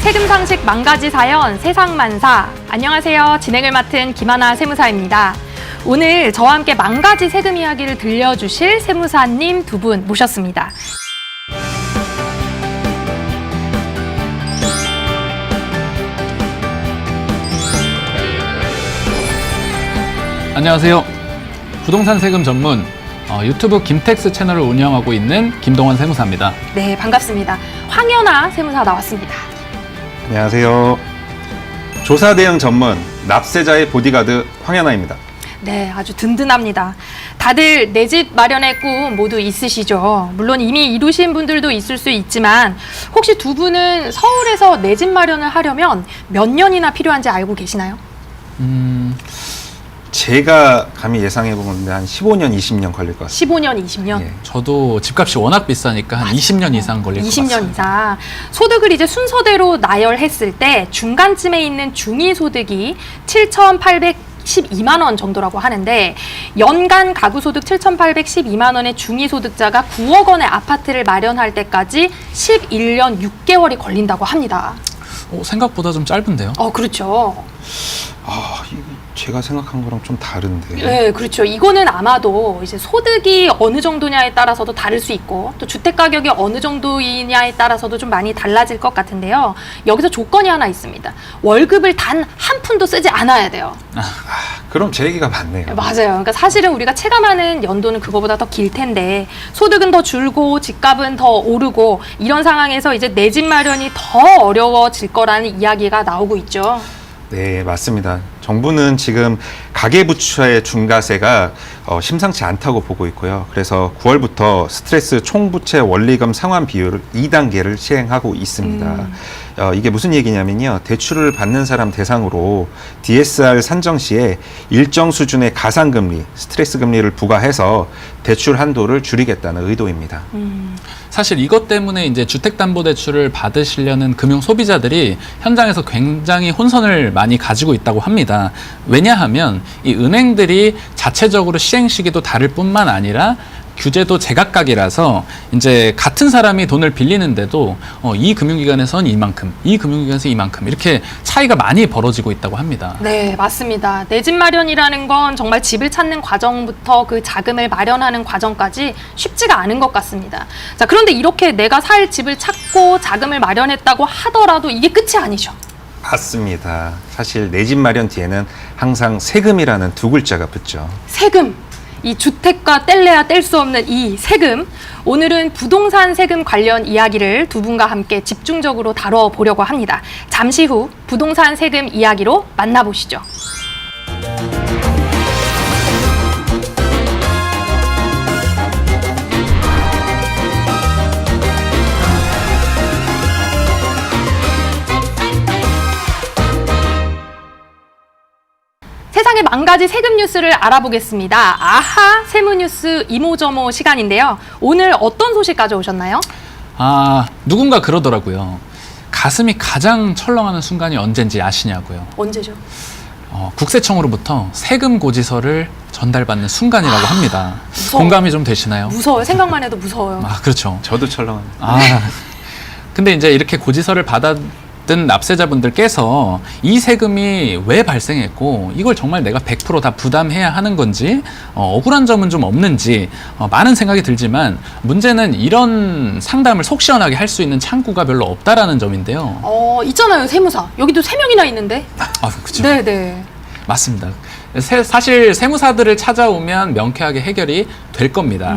세금 상식 만가지 사연 세상만사. 안녕하세요. 진행을 맡은 김하나 세무사입니다. 오늘 저와 함께 만가지 세금 이야기를 들려주실 세무사님 두 분 모셨습니다. 안녕하세요. 부동산 세금 전문 유튜브 김텍스 채널을 운영하고 있는 김동원 세무사입니다. 네, 반갑습니다. 황연아 세무사 나왔습니다. 안녕하세요. 조사 대응 전문 납세자의 보디가드 황연아입니다. 네, 아주 든든합니다. 다들 내 집 마련의 꿈 모두 있으시죠? 물론 이미 이루신 분들도 있을 수 있지만 혹시 두 분은 서울에서 내 집 마련을 하려면 몇 년이나 필요한지 알고 계시나요? 제가 감히 예상해보면 한 15년, 20년 걸릴 것 같습니다. 15년, 20년? 예. 저도 집값이 워낙 비싸니까 한 20년 이상 걸릴 것 같습니다. 20년 이상. 소득을 이제 순서대로 나열했을 때 중간쯤에 있는 중위소득이 7,812만 원 정도라고 하는데 연간 가구소득 7,812만 원의 중위소득자가 9억 원의 아파트를 마련할 때까지 11년 6개월이 걸린다고 합니다. 생각보다 좀 짧은데요? 그렇죠. 제가 생각한 거랑 좀 다른데. 네, 그렇죠. 이거는 아마도 이제 소득이 어느 정도냐에 따라서도 다를 수 있고 또 주택 가격이 어느 정도이냐에 따라서도 좀 많이 달라질 것 같은데요. 여기서 조건이 하나 있습니다. 월급을 단 한 푼도 쓰지 않아야 돼요. 그럼 제 얘기가 맞네요. 맞아요. 그러니까 사실은 우리가 체감하는 연도는 그거보다 더 길 텐데 소득은 더 줄고 집값은 더 오르고 이런 상황에서 이제 내 집 마련이 더 어려워질 거라는 이야기가 나오고 있죠. 네, 맞습니다. 정부는 지금 가계부채의 중과세가 심상치 않다고 보고 있고요. 그래서 9월부터 스트레스 총부채 원리금 상환 비율 2단계를 시행하고 있습니다. 이게 무슨 얘기냐면요. 대출을 받는 사람 대상으로 DSR 산정 시에 일정 수준의 가산금리, 스트레스 금리를 부과해서 대출 한도를 줄이겠다는 의도입니다. 사실 이것 때문에 이제 주택담보대출을 받으시려는 금융 소비자들이 현장에서 굉장히 혼선을 많이 가지고 있다고 합니다. 왜냐하면 이 은행들이 자체적으로 시행 시기도 다를 뿐만 아니라 규제도 제각각이라서 이제 같은 사람이 돈을 빌리는데도 이 금융기관에선 이만큼, 이 금융기관에서 이만큼 이렇게 차이가 많이 벌어지고 있다고 합니다. 네, 맞습니다. 내 집 마련이라는 건 정말 집을 찾는 과정부터 그 자금을 마련하는 과정까지 쉽지가 않은 것 같습니다. 자, 그런데 이렇게 내가 살 집을 찾고 자금을 마련했다고 하더라도 이게 끝이 아니죠. 맞습니다. 사실 내 집 마련 뒤에는 항상 세금이라는 두 글자가 붙죠. 세금. 이 주택과 뗄래야 뗄 수 없는 이 세금. 오늘은 부동산 세금 관련 이야기를 두 분과 함께 집중적으로 다뤄보려고 합니다. 잠시 후 부동산 세금 이야기로 만나보시죠. 세상의 만가지 세금 뉴스를 알아보겠습니다. 아하 세무뉴스 이모저모 시간인데요. 오늘 어떤 소식 가져오셨나요? 누군가 그러더라고요. 가슴이 가장 철렁하는 순간이 언젠지 아시냐고요. 언제죠? 국세청으로부터 세금 고지서를 전달받는 순간이라고 합니다. 무서워. 공감이 좀 되시나요? 무서워요. 생각만 해도 무서워요. 그렇죠. 저도 철렁합니다. 근데 이제 이렇게 고지서를 받았던 납세자분들께서 이 세금이 왜 발생했고 이걸 정말 내가 100% 다 부담해야 하는 건지 억울한 점은 좀 없는지 많은 생각이 들지만 문제는 이런 상담을 속 시원하게 할 수 있는 창구가 별로 없다라는 점인데요. 있잖아요. 세무사. 여기도 3명이나 있는데. 그렇죠. 네네. 맞습니다. 사실 세무사들을 찾아오면 명쾌하게 해결이 될 겁니다.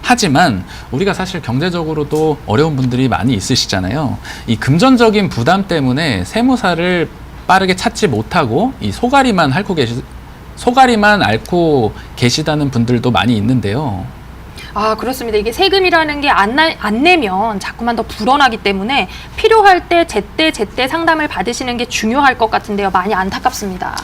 하지만 우리가 사실 경제적으로도 어려운 분들이 많이 있으시잖아요. 이 금전적인 부담 때문에 세무사를 빠르게 찾지 못하고 이 소가리만 앓고 계시다는 분들도 많이 있는데요. 그렇습니다. 이게 세금이라는 게 안 내면 자꾸만 더 불어나기 때문에 필요할 때 제때 상담을 받으시는 게 중요할 것 같은데요. 많이 안타깝습니다.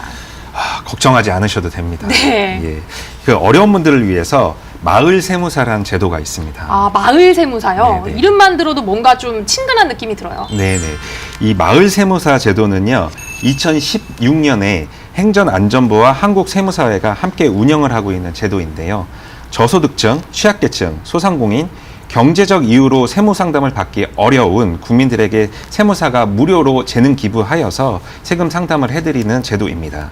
걱정하지 않으셔도 됩니다. 네. 예. 그 어려운 분들을 위해서 마을 세무사라는 제도가 있습니다. 마을 세무사요? 네네. 이름만 들어도 뭔가 좀 친근한 느낌이 들어요. 네네. 이 마을 세무사 제도는요, 2016년에 행정안전부와 한국세무사회가 함께 운영을 하고 있는 제도인데요. 저소득층, 취약계층, 소상공인, 경제적 이유로 세무 상담을 받기 어려운 국민들에게 세무사가 무료로 재능 기부하여서 세금 상담을 해드리는 제도입니다.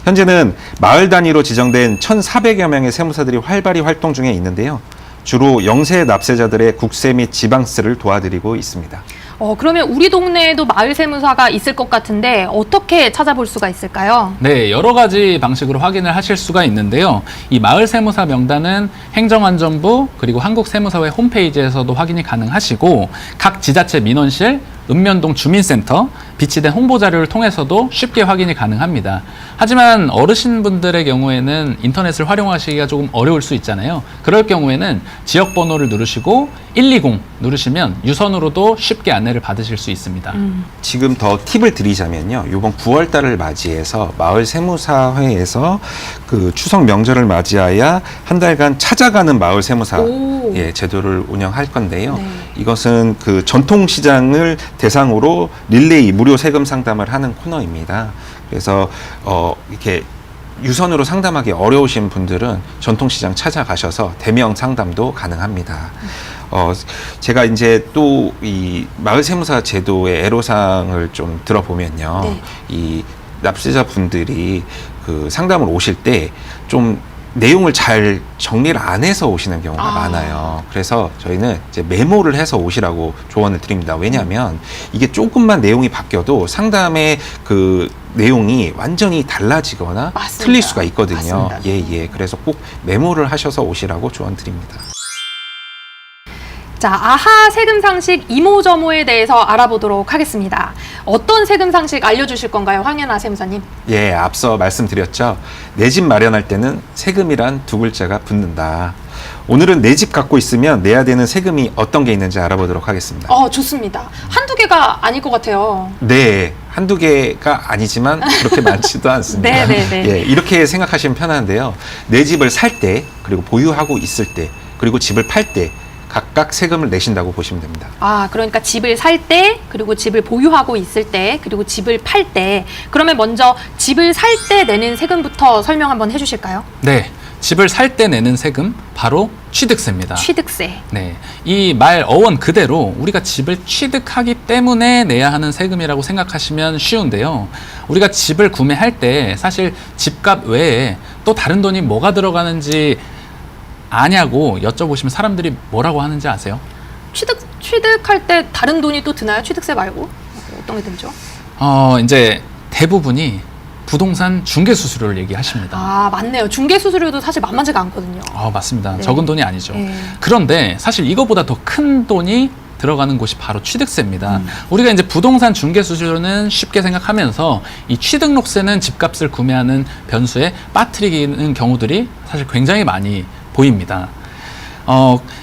현재는 마을 단위로 지정된 1,400여 명의 세무사들이 활발히 활동 중에 있는데요. 주로 영세 납세자들의 국세 및 지방세를 도와드리고 있습니다. 그러면 우리 동네에도 마을 세무사가 있을 것 같은데 어떻게 찾아볼 수가 있을까요? 네, 여러 가지 방식으로 확인을 하실 수가 있는데요. 이 마을 세무사 명단은 행정안전부 그리고 한국세무사회 홈페이지에서도 확인이 가능하시고 각 지자체 민원실, 읍면동 주민센터, 비치된 홍보 자료를 통해서도 쉽게 확인이 가능합니다. 하지만 어르신분들의 경우에는 인터넷을 활용하시기가 조금 어려울 수 있잖아요. 그럴 경우에는 지역번호를 누르시고 120 누르시면 유선으로도 쉽게 안내를 받으실 수 있습니다. 지금 더 팁을 드리자면요. 이번 9월 달을 맞이해서 마을 세무사회에서 그 추석 명절을 맞이하여 한 달간 찾아가는 마을 세무사 제도를 운영할 건데요. 네. 이것은 그 전통시장을 대상으로 릴레이 무료 세금 상담을 하는 코너입니다. 그래서 이렇게 유선으로 상담하기 어려우신 분들은 전통시장 찾아가셔서 대면 상담도 가능합니다. 제가 이제 또 이 마을 세무사 제도의 애로사항을 좀 들어보면요. 네. 이 납세자 분들이 그 상담을 오실 때 좀 내용을 잘 정리를 안 해서 오시는 경우가 많아요. 그래서 저희는 이제 메모를 해서 오시라고 조언을 드립니다. 왜냐하면 이게 조금만 내용이 바뀌어도 상담의 그 내용이 완전히 달라지거나 맞습니다. 틀릴 수가 있거든요. 맞습니다. 예. 그래서 꼭 메모를 하셔서 오시라고 조언 드립니다. 자, 아하 세금 상식 이모저모에 대해서 알아보도록 하겠습니다. 어떤 세금 상식 알려주실 건가요, 황연아 세무사님? 예, 앞서 말씀드렸죠. 내 집 마련할 때는 세금이란 두 글자가 붙는다. 오늘은 내 집 갖고 있으면 내야 되는 세금이 어떤 게 있는지 알아보도록 하겠습니다. 좋습니다. 한두 개가 아닐 것 같아요. 네, 한두 개가 아니지만 그렇게 많지도 않습니다. 네네네. 예, 이렇게 생각하시면 편한데요. 내 집을 살 때, 그리고 보유하고 있을 때, 그리고 집을 팔 때 각각 세금을 내신다고 보시면 됩니다. 그러니까 집을 살 때, 그리고 집을 보유하고 있을 때, 그리고 집을 팔 때. 그러면 먼저 집을 살 때 내는 세금부터 설명 한번 해주실까요? 네, 집을 살 때 내는 세금 바로 취득세입니다. 취득세. 네, 이 말 어원 그대로 우리가 집을 취득하기 때문에 내야 하는 세금이라고 생각하시면 쉬운데요. 우리가 집을 구매할 때 사실 집값 외에 또 다른 돈이 뭐가 들어가는지 아냐고 여쭤보시면 사람들이 뭐라고 하는지 아세요? 취득할 때 다른 돈이 또 드나요? 취득세 말고? 어떤 게 들죠? 이제 대부분이 부동산 중개 수수료를 얘기하십니다. 맞네요. 중개 수수료도 사실 만만치가 않거든요. 맞습니다. 네. 적은 돈이 아니죠. 네. 그런데 사실 이거보다 더 큰 돈이 들어가는 곳이 바로 취득세입니다. 우리가 이제 부동산 중개 수수료는 쉽게 생각하면서 이 취득록세는 집값을 구매하는 변수에 빠뜨리는 경우들이 사실 굉장히 많이 보입니다.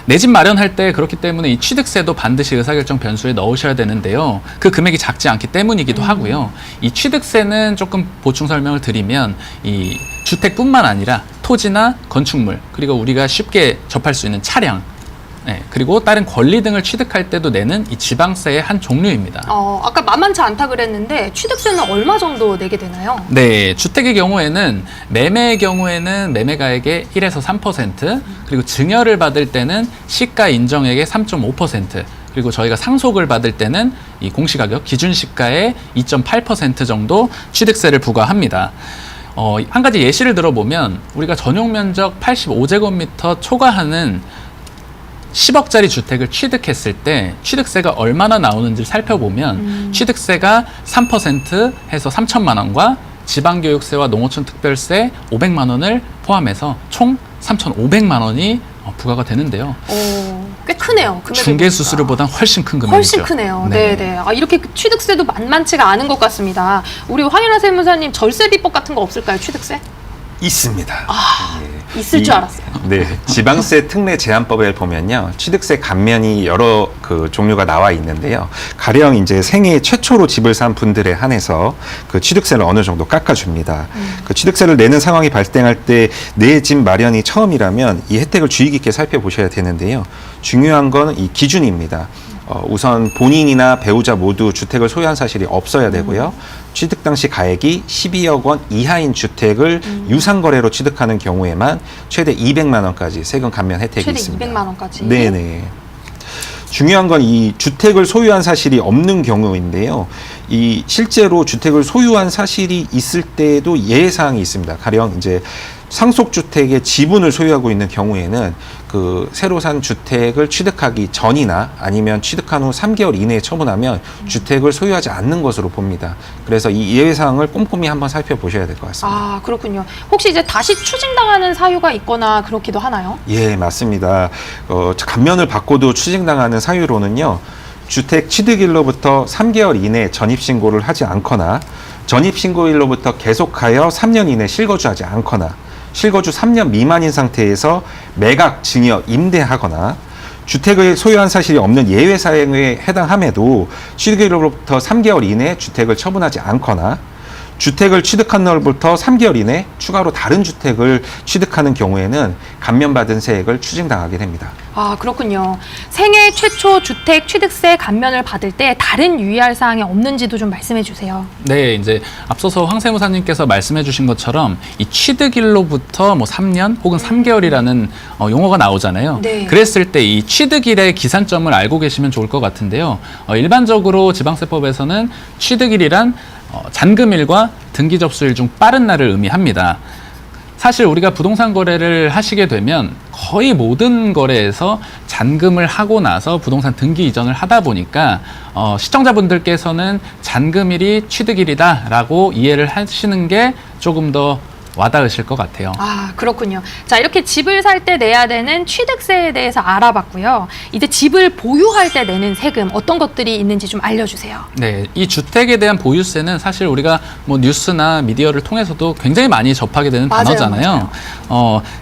내 집 마련할 때 그렇기 때문에 이 취득세도 반드시 의사결정 변수에 넣으셔야 되는데요. 그 금액이 작지 않기 때문이기도 하고요. 이 취득세는 조금 보충 설명을 드리면 이 주택뿐만 아니라 토지나 건축물, 그리고 우리가 쉽게 접할 수 있는 차량, 그리고 다른 권리 등을 취득할 때도 내는 이 지방세의 한 종류입니다. 아까 만만치 않다 그랬는데 취득세는 얼마 정도 내게 되나요? 네, 주택의 경우에는 매매의 경우에는 매매가액의 1에서 3%, 그리고 증여를 받을 때는 시가 인정액의 3.5%, 그리고 저희가 상속을 받을 때는 이 공시가격 기준시가의 2.8% 정도 취득세를 부과합니다. 한 가지 예시를 들어보면 우리가 전용 면적 85제곱미터 초과하는 10억짜리 주택을 취득했을 때 취득세가 얼마나 나오는지를 살펴보면 취득세가 3% 해서 3천만 원과 지방교육세와 농어촌 특별세 500만 원을 포함해서 총 3,500만 원이 부과가 되는데요. 꽤 크네요. 금액을 중개 보니까. 수수료보다 훨씬 큰 금액이죠. 훨씬 크네요. 네. 이렇게 취득세도 만만치가 않은 것 같습니다. 우리 황연아 세무사님 절세 비법 같은 거 없을까요? 취득세? 있습니다. 있을 줄 알았어요. 네, 지방세 특례 제한법에 보면요, 취득세 감면이 여러 그 종류가 나와 있는데요. 가령 이제 생애 최초로 집을 산 분들에 한해서 그 취득세를 어느 정도 깎아줍니다. 그 취득세를 내는 상황이 발생할 때 내 집 마련이 처음이라면 이 혜택을 주의 깊게 살펴보셔야 되는데요. 중요한 건 이 기준입니다. 우선 본인이나 배우자 모두 주택을 소유한 사실이 없어야 되고요. 취득 당시 가액이 12억 원 이하인 주택을 유상거래로 취득하는 경우에만 최대 200만 원까지 세금 감면 혜택이 최대 있습니다. 200만 원까지. 네네. 중요한 건 이 주택을 소유한 사실이 없는 경우인데요. 이 실제로 주택을 소유한 사실이 있을 때에도 예외사항이 있습니다. 가령 이제 상속주택의 지분을 소유하고 있는 경우에는 그 새로 산 주택을 취득하기 전이나 아니면 취득한 후 3개월 이내에 처분하면 주택을 소유하지 않는 것으로 봅니다. 그래서 이 예외사항을 꼼꼼히 한번 살펴보셔야 될 것 같습니다. 아, 그렇군요. 혹시 이제 다시 추징당하는 사유가 있거나 그렇기도 하나요? 예, 맞습니다. 감면을 받고도 추징당하는 사유로는요. 주택 취득일로부터 3개월 이내 전입신고를 하지 않거나 전입신고일로부터 계속하여 3년 이내 실거주하지 않거나 실거주 3년 미만인 상태에서 매각, 증여, 임대하거나 주택을 소유한 사실이 없는 예외 사항에 해당함에도 취득일로부터 3개월 이내 주택을 처분하지 않거나 주택을 취득한 날부터 3개월 이내 추가로 다른 주택을 취득하는 경우에는 감면받은 세액을 추징당하게 됩니다. 아, 그렇군요. 생애 최초 주택 취득세 감면을 받을 때 다른 유의할 사항이 없는지도 좀 말씀해 주세요. 네, 이제 앞서서 황 세무사님께서 말씀해 주신 것처럼 이 취득일로부터 뭐 3년 혹은 3개월이라는 용어가 나오잖아요. 네. 그랬을 때 이 취득일의 기산점을 알고 계시면 좋을 것 같은데요. 일반적으로 지방세법에서는 취득일이란 잔금일과 등기 접수일 중 빠른 날을 의미합니다. 사실 우리가 부동산 거래를 하시게 되면 거의 모든 거래에서 잔금을 하고 나서 부동산 등기 이전을 하다 보니까 시청자분들께서는 잔금일이 취득일이다라고 이해를 하시는 게 조금 더 와닿으실 것 같아요. 아, 그렇군요. 자, 이렇게 집을 살 때 내야 되는 취득세에 대해서 알아봤고요. 이제 집을 보유할 때 내는 세금 어떤 것들이 있는지 좀 알려주세요. 네, 이 주택에 대한 보유세는 사실 우리가 뭐 뉴스나 미디어를 통해서도 굉장히 많이 접하게 되는 맞아요, 단어잖아요.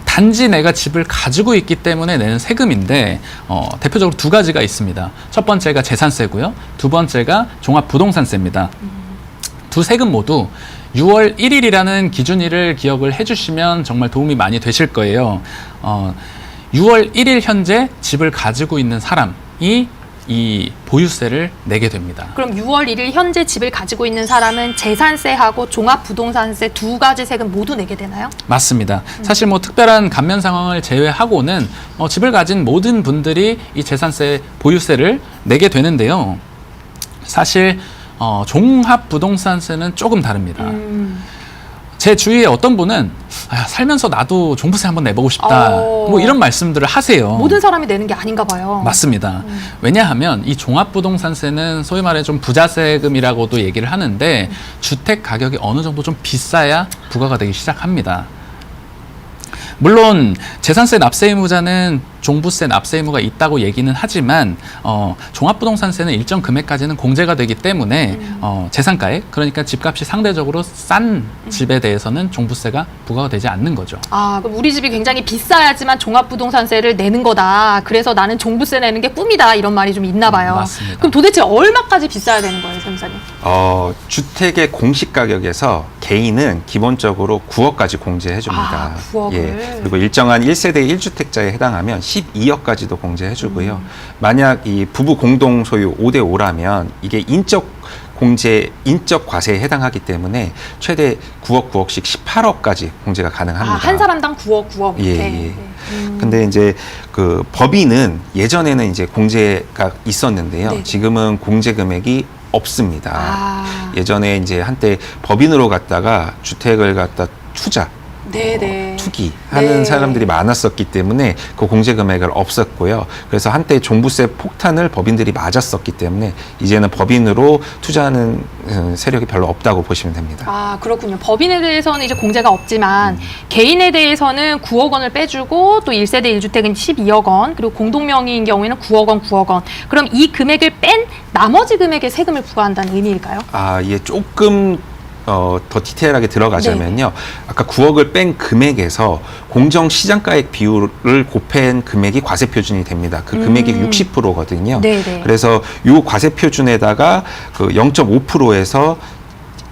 단지 내가 집을 가지고 있기 때문에 내는 세금인데 대표적으로 두 가지가 있습니다. 첫 번째가 재산세고요. 두 번째가 종합부동산세입니다. 두 세금 모두 6월 1일이라는 기준일을 기억을 해주시면 정말 도움이 많이 되실 거예요. 6월 1일 현재 집을 가지고 있는 사람이 이 보유세를 내게 됩니다. 그럼 6월 1일 현재 집을 가지고 있는 사람은 재산세하고 종합부동산세 두 가지 세금 모두 내게 되나요? 맞습니다. 사실 뭐 특별한 감면 상황을 제외하고는 집을 가진 모든 분들이 이 재산세, 보유세를 내게 되는데요. 사실 종합부동산세는 조금 다릅니다. 제 주위에 어떤 분은 살면서 나도 종부세 한번 내보고 싶다. 뭐 이런 말씀들을 하세요. 모든 사람이 내는 게 아닌가 봐요. 맞습니다. 왜냐하면 이 종합부동산세는 소위 말해 좀 부자세금이라고도 얘기를 하는데 주택 가격이 어느 정도 좀 비싸야 부과가 되기 시작합니다. 물론 재산세 납세 의무자는 종부세 납세 의무가 있다고 얘기는 하지만 종합부동산세는 일정 금액까지는 공제가 되기 때문에 재산가액, 그러니까 집값이 상대적으로 싼 집에 대해서는 종부세가 부과가 되지 않는 거죠. 아, 그럼 우리 집이 굉장히 비싸야지만 종합부동산세를 내는 거다. 그래서 나는 종부세 내는 게 꿈이다. 이런 말이 좀 있나 봐요. 맞습니다. 그럼 도대체 얼마까지 비싸야 되는 거예요, 세무사님? 주택의 공시 가격에서 개인은 기본적으로 9억까지 공제해 줍니다. 9억을. 예. 그리고 일정한 1세대 1주택자에 해당하면 12억까지도 공제해 주고요. 만약 이 부부 공동 소유 5대 5라면 이게 인적 과세에 해당하기 때문에 최대 9억, 9억씩 18억까지 공제가 가능합니다. 한 사람당 9억 예, 이렇게. 예. 근데 이제 그 법인은 예전에는 이제 공제가 있었는데요. 네. 지금은 공제 금액이 없습니다. 아. 예전에 이제 한때 법인으로 갔다가 주택을 갖다 네네. 투기하는 네. 사람들이 많았었기 때문에 그 공제 금액을 없었고요. 그래서 한때 종부세 폭탄을 법인들이 맞았었기 때문에 이제는 법인으로 투자하는 세력이 별로 없다고 보시면 됩니다. 아, 그렇군요. 법인에 대해서는 이제 공제가 없지만 개인에 대해서는 9억 원을 빼주고 또 1세대 1주택은 12억 원, 그리고 공동명의인 경우에는 9억 원, 9억 원. 그럼 이 금액을 뺀 나머지 금액에 세금을 부과한다는 의미일까요? 예, 조금 더 디테일하게 들어가자면요. 아까 9억을 뺀 금액에서 공정시장가액 비율을 곱한 금액이 과세표준이 됩니다. 그 금액이 60%거든요. 네네. 그래서 이 과세표준에다가 그 0.5%에서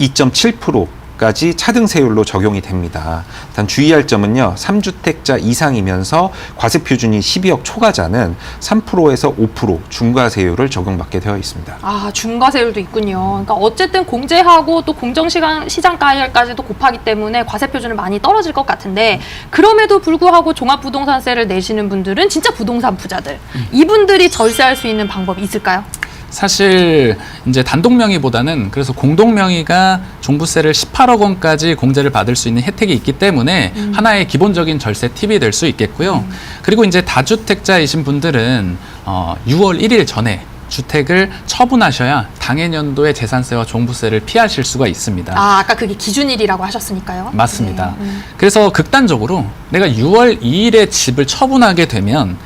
2.7%, 2025년까지 차등세율로 적용이 됩니다. 단 주의할 점은요. 3주택자 이상이면서 과세표준이 12억 초과자는 3%에서 5% 중과세율을 적용받게 되어 있습니다. 아, 중과세율도 있군요. 그러니까 어쨌든 공제하고 또 공정시장가율까지도 곱하기 때문에 과세표준은 많이 떨어질 것 같은데 그럼에도 불구하고 종합부동산세를 내시는 분들은 진짜 부동산 부자들. 이분들이 절세할 수 있는 방법이 있을까요? 사실 이제 단독 명의보다는 그래서 공동 명의가 종부세를 18억 원까지 공제를 받을 수 있는 혜택이 있기 때문에 하나의 기본적인 절세 팁이 될 수 있겠고요. 그리고 이제 다주택자이신 분들은 6월 1일 전에 주택을 처분하셔야 당해년도의 재산세와 종부세를 피하실 수가 있습니다. 아, 아까 그게 기준일이라고 하셨으니까요. 맞습니다. 네. 그래서 극단적으로 내가 6월 2일에 집을 처분하게 되면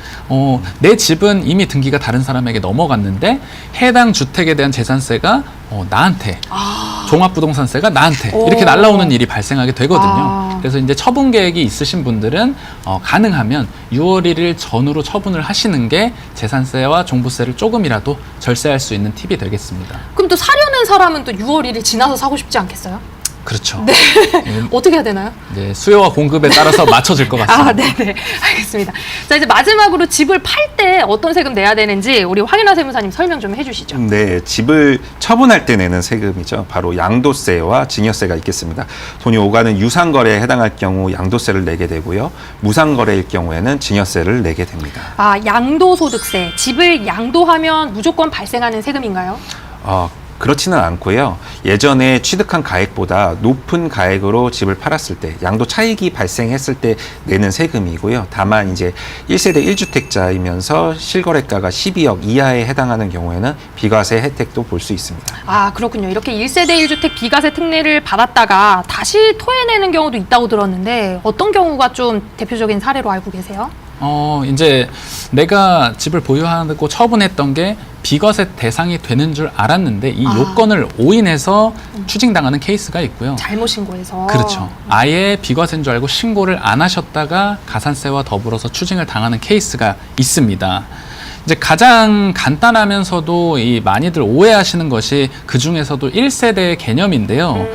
내 집은 이미 등기가 다른 사람에게 넘어갔는데 해당 주택에 대한 재산세가 나한테 종합부동산세가 나한테 이렇게 날라오는 일이 발생하게 되거든요. 그래서 이제 처분 계획이 있으신 분들은 가능하면 6월 1일 전후로 처분을 하시는 게 재산세와 종부세를 조금이라도 절세할 수 있는 팁이 되겠습니다. 그럼 또 사려는 사람은 또 6월 1일 지나서 사고 싶지 않겠어요? 그렇죠. 네. 어떻게 해야 되나요? 네, 수요와 공급에 따라서 맞춰질 것 같습니다. 아, 네네. 알겠습니다. 자, 이제 마지막으로 집을 팔 때 어떤 세금 내야 되는지 우리 황윤아 세무사님 설명 좀 해주시죠. 네, 집을 처분할 때 내는 세금이죠. 바로 양도세와 증여세가 있겠습니다. 돈이 오가는 유상거래에 해당할 경우 양도세를 내게 되고요. 무상거래일 경우에는 증여세를 내게 됩니다. 아, 양도소득세. 집을 양도하면 무조건 발생하는 세금인가요? 그렇지는 않고요. 예전에 취득한 가액보다 높은 가액으로 집을 팔았을 때 양도 차익이 발생했을 때 내는 세금이고요. 다만 이제 1세대 1주택자이면서 실거래가가 12억 이하에 해당하는 경우에는 비과세 혜택도 볼 수 있습니다. 아, 그렇군요. 이렇게 1세대 1주택 비과세 특례를 받았다가 다시 토해내는 경우도 있다고 들었는데 어떤 경우가 좀 대표적인 사례로 알고 계세요? 이제 내가 집을 보유하고 처분했던 게 비과세 대상이 되는 줄 알았는데 이 요건을 오인해서 추징당하는 케이스가 있고요. 잘못 신고해서. 그렇죠. 아예 비과세인 줄 알고 신고를 안 하셨다가 가산세와 더불어서 추징을 당하는 케이스가 있습니다. 이제 가장 간단하면서도 이 많이들 오해하시는 것이 그 중에서도 1세대의 개념인데요.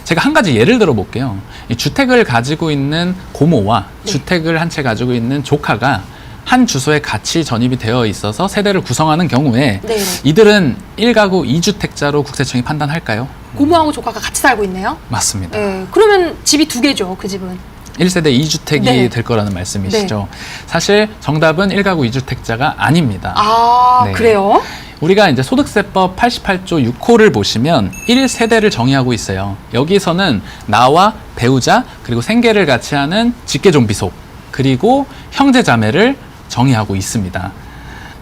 제가 한 가지 예를 들어 볼게요. 이 주택을 가지고 있는 고모와 주택을 한 채 가지고 있는 조카가 한 주소에 같이 전입이 되어 있어서 세대를 구성하는 경우에 이들은 1가구 2주택자로 국세청이 판단할까요? 고모하고 조카가 같이 살고 있네요. 맞습니다. 네, 그러면 집이 두 개죠, 그 집은. 1세대 2주택이 될 거라는 말씀이시죠. 사실 정답은 1가구 2주택자가 아닙니다. 아, 그래요? 우리가 이제 소득세법 88조 6호를 보시면 1세대를 정의하고 있어요. 여기서는 나와 배우자 그리고 생계를 같이 하는 직계존비속 그리고 형제자매를 정의하고 있습니다.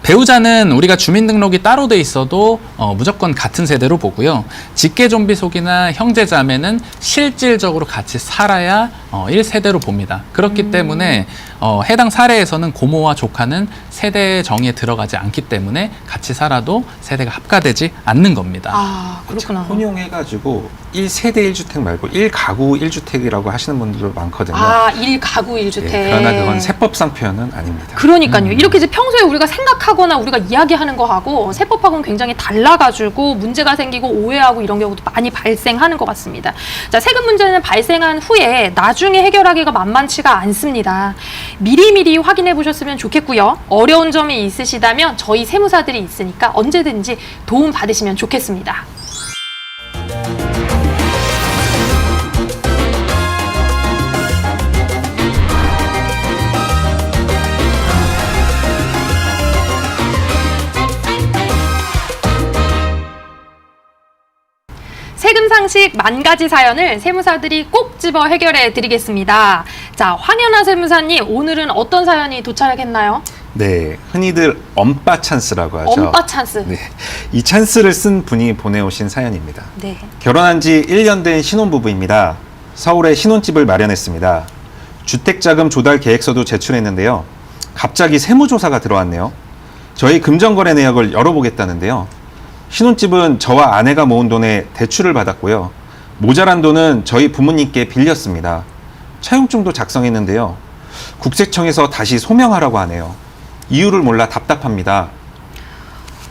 배우자는 우리가 주민등록이 따로 돼 있어도 무조건 같은 세대로 보고요. 직계존비속이나 형제자매는 실질적으로 같이 살아야 1세대로 봅니다. 그렇기 때문에 해당 사례에서는 고모와 조카는 세대 정의에 들어가지 않기 때문에 같이 살아도 세대가 합가되지 않는 겁니다. 아, 그렇구나. 혼용해가지고 1세대 1주택 말고 1가구 1주택이라고 하시는 분들도 많거든요. 아, 1가구 1주택. 예, 그러나 그건 세법상 표현은 아닙니다. 그러니까요. 이렇게 이제 평소에 우리가 생각하거나 우리가 이야기하는 거하고 세법하고는 굉장히 달라가지고 문제가 생기고 오해하고 이런 경우도 많이 발생하는 것 같습니다. 자, 세금 문제는 발생한 후에 나중에 해결하기가 만만치가 않습니다. 미리미리 확인해 보셨으면 좋겠고요. 어려운 점이 있으시다면 저희 세무사들이 있으니까 언제든지 도움 받으시면 좋겠습니다. 세금 상식 10가지 사연을 세무사들이 꼭 집어 해결해 드리겠습니다. 자, 황현아 세무사님, 오늘은 어떤 사연이 도착했나요? 네, 흔히들 엄빠 찬스라고 하죠. 엄빠 찬스. 네, 이 찬스를 쓴 분이 보내오신 사연입니다. 네. 결혼한 지 1년 된 신혼부부입니다. 서울에 신혼집을 마련했습니다. 주택자금 조달 계획서도 제출했는데요. 갑자기 세무조사가 들어왔네요. 저희 금전거래 내역을 열어보겠다는데요. 신혼집은 저와 아내가 모은 돈에 대출을 받았고요. 모자란 돈은 저희 부모님께 빌렸습니다. 차용증도 작성했는데요. 국세청에서 다시 소명하라고 하네요. 이유를 몰라 답답합니다.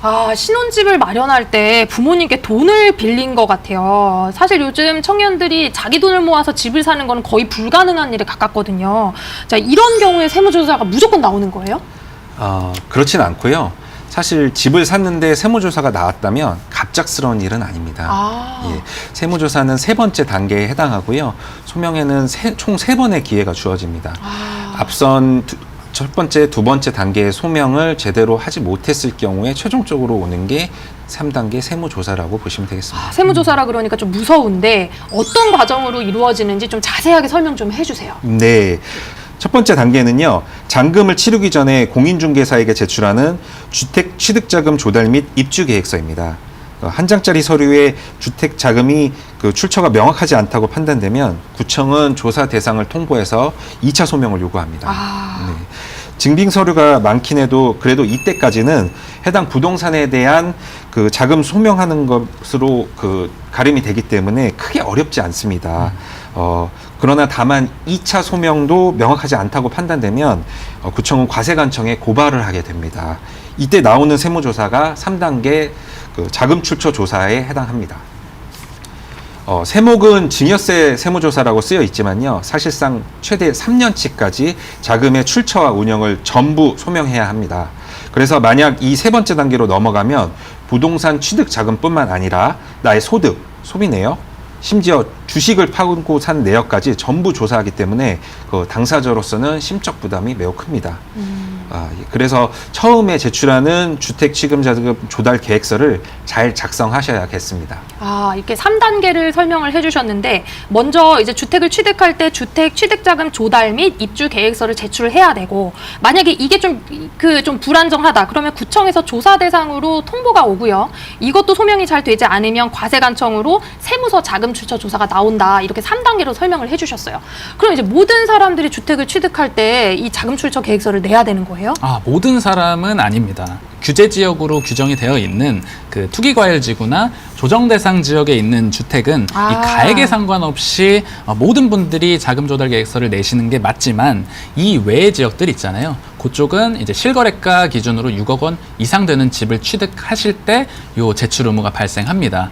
아, 신혼집을 마련할 때 부모님께 돈을 빌린 것 같아요. 사실 요즘 청년들이 자기 돈을 모아서 집을 사는 건 거의 불가능한 일에 가깝거든요. 자, 이런 경우에 세무조사가 무조건 나오는 거예요? 그렇진 않고요. 사실 집을 샀는데 세무조사가 나왔다면 갑작스러운 일은 아닙니다. 예, 세무조사는 3번째 단계에 해당하고요. 소명에는 총 3번의 기회가 주어집니다. 앞선 첫 번째, 2번째 단계의 소명을 제대로 하지 못했을 경우에 최종적으로 오는 게 3단계 세무조사라고 보시면 되겠습니다. 세무조사라 그러니까 좀 무서운데 어떤 과정으로 이루어지는지 좀 자세하게 설명 좀 해주세요. 네. 첫 번째 단계는요, 잔금을 치르기 전에 공인중개사에게 제출하는 주택 취득자금 조달 및 입주계획서입니다. 한 장짜리 서류에 주택 자금이 출처가 명확하지 않다고 판단되면 구청은 조사 대상을 통보해서 2차 소명을 요구합니다. 네. 증빙 서류가 많긴 해도 그래도 이때까지는 해당 부동산에 대한 자금 소명하는 것으로 가름이 되기 때문에 크게 어렵지 않습니다. 그러나 다만 2차 소명도 명확하지 않다고 판단되면 구청은 과세관청에 고발을 하게 됩니다. 이때 나오는 세무조사가 3단계 자금 출처 조사에 해당합니다. 세목은 증여세 세무조사라고 쓰여 있지만요. 사실상 최대 3년치까지 자금의 출처와 운영을 전부 소명해야 합니다. 그래서 만약 이 3번째 단계로 넘어가면 부동산 취득 자금뿐만 아니라 나의 소득, 소비내역, 심지어 주식을 파고 산 내역까지 전부 조사하기 때문에 당사자로서는 심적 부담이 매우 큽니다. 그래서 처음에 제출하는 주택취급자금 조달 계획서를 잘 작성하셔야겠습니다. 이렇게 3단계를 설명을 해주셨는데 먼저 이제 주택을 취득할 때 주택 취득자금 조달 및 입주 계획서를 제출을 해야 되고 만약에 이게 좀 불안정하다 그러면 구청에서 조사 대상으로 통보가 오고요. 이것도 소명이 잘 되지 않으면 과세관청으로 세무서 자금 출처 조사가 나온다. 이렇게 3단계로 설명을 해주셨어요. 그럼 이제 모든 사람들이 주택을 취득할 때 이 자금 출처 계획서를 내야 되는 거예요? 모든 사람은 아닙니다. 규제 지역으로 규정이 되어 있는 투기과열지구나 조정 대상 지역에 있는 주택은 이 가액에 상관없이 모든 분들이 자금 조달 계획서를 내시는 게 맞지만 이 외의 지역들 있잖아요. 그쪽은 이제 실거래가 기준으로 6억 원 이상 되는 집을 취득하실 때 요 제출 의무가 발생합니다.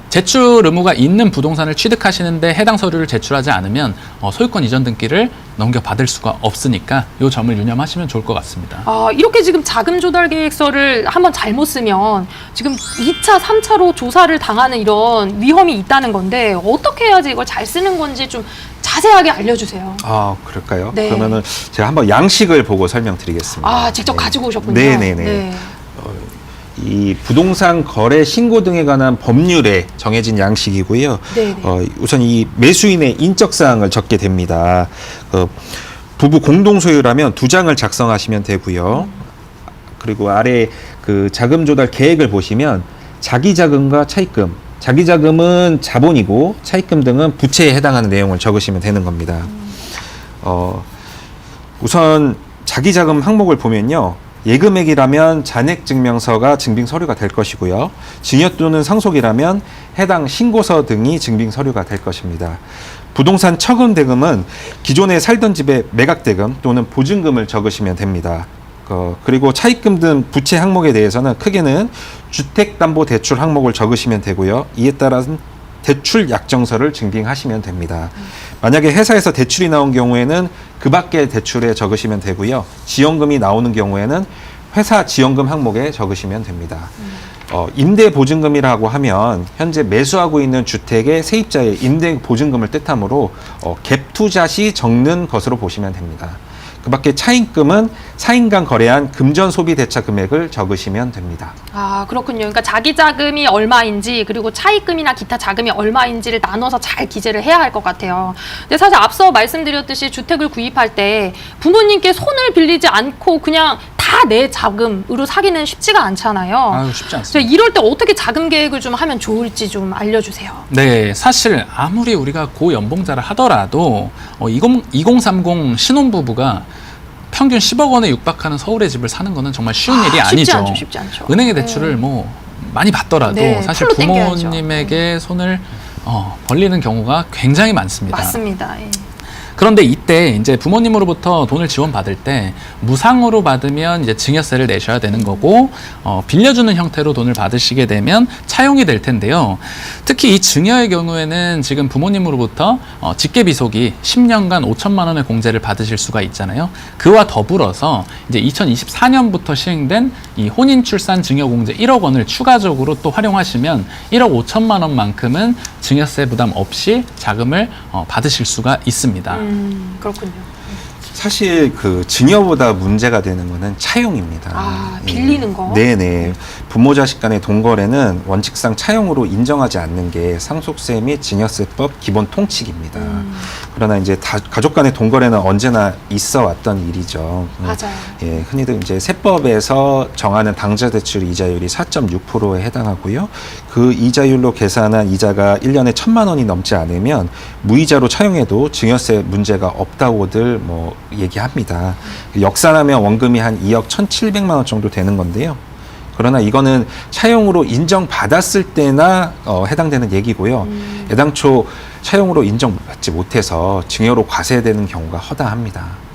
제출 의무가 있는 부동산을 취득하시는데 해당 서류를 제출하지 않으면 소유권 이전 등기를 넘겨받을 수가 없으니까 요 점을 유념하시면 좋을 것 같습니다. 이렇게 지금 자금 조달 계획서를 한번 잘못 쓰면 지금 2차, 3차로 조사를 당하는 이런 위험이 있다는 건데 어떻게 해야지 이걸 잘 쓰는 건지 좀 자세하게 알려주세요. 그럴까요? 네. 그러면은 제가 한번 양식을 보고 설명드리겠습니다. 직접 네. 가지고 오셨군요. 네네네. 네. 이 부동산 거래 신고 등에 관한 법률에 정해진 양식이고요. 네네. 우선 이 매수인의 인적 사항을 적게 됩니다. 부부 공동 소유라면 2장을 작성하시면 되고요. 그리고 아래 자금 조달 계획을 보시면 자기 자금과 차입금, 자기 자금은 자본이고 차입금 등은 부채에 해당하는 내용을 적으시면 되는 겁니다. 우선 자기 자금 항목을 보면요. 예금액이라면 잔액증명서가 증빙 서류가 될 것이고요. 증여 또는 상속이라면 해당 신고서 등이 증빙 서류가 될 것입니다. 부동산 처분 대금은 기존에 살던 집의 매각 대금 또는 보증금을 적으시면 됩니다. 그리고 차입금 등 부채 항목에 대해서는 크게는 주택담보대출 항목을 적으시면 되고요. 이에 따라서 대출 약정서를 증빙하시면 됩니다. 만약에 회사에서 대출이 나온 경우에는 그 밖의 대출에 적으시면 되고요. 지원금이 나오는 경우에는 회사 지원금 항목에 적으시면 됩니다. 임대보증금이라고 하면 현재 매수하고 있는 주택의 세입자의 임대보증금을 뜻하므로 갭 투자 시 적는 것으로 보시면 됩니다. 그 밖에 차입금은 사인 간 거래한 금전 소비 대차 금액을 적으시면 됩니다. 그렇군요. 그러니까 자기 자금이 얼마인지 그리고 차입금이나 기타 자금이 얼마인지를 나눠서 잘 기재를 해야 할 것 같아요. 근데 사실 앞서 말씀드렸듯이 주택을 구입할 때 부모님께 손을 빌리지 않고 그냥 다 내 자금으로 사기는 쉽지가 않잖아요. 쉽지 않습니다. 이럴 때 어떻게 자금 계획을 좀 하면 좋을지 좀 알려주세요. 네, 사실 아무리 우리가 고연봉자를 하더라도 2030 신혼부부가 평균 10억 원에 육박하는 서울의 집을 사는 거는 정말 쉬운 일이 아니죠. 쉽지 않죠. 은행의 대출을 많이 받더라도 사실 풀로 땡겨야죠. 부모님에게 손을 벌리는 경우가 굉장히 많습니다. 맞습니다. 예. 그런데 이때 이제 부모님으로부터 돈을 지원받을 때 무상으로 받으면 이제 증여세를 내셔야 되는 거고, 빌려주는 형태로 돈을 받으시게 되면 차용이 될 텐데요. 특히 이 증여의 경우에는 지금 부모님으로부터 직계비속이 10년간 5천만 원의 공제를 받으실 수가 있잖아요. 그와 더불어서 이제 2024년부터 시행된 이 혼인출산 증여공제 1억 원을 추가적으로 또 활용하시면 1억 5천만 원만큼은 증여세 부담 없이 자금을 받으실 수가 있습니다. 그렇군요. 사실 그 증여보다 문제가 되는 거는 차용입니다. 아, 빌리는 거? 네네. 부모 자식 간의 동거래는 원칙상 차용으로 인정하지 않는 게 상속세 및 증여세법 기본 통칙입니다. 그러나 이제 가족 간의 동거래는 언제나 있어 왔던 일이죠. 맞아요. 예, 흔히들 이제 세법에서 정하는 당좌대출 이자율이 4.6%에 해당하고요. 그 이자율로 계산한 이자가 1년에 1,000만 원이 넘지 않으면 무이자로 차용해도 증여세 문제가 없다고들 뭐 얘기합니다. 역산하면 원금이 한 2억 1,700만 원 정도 되는 건데요. 그러나 이거는 차용으로 인정받았을 때나 해당되는 얘기고요. 애당초 차용으로 인정받지 못해서 증여로 과세되는 경우가 허다합니다.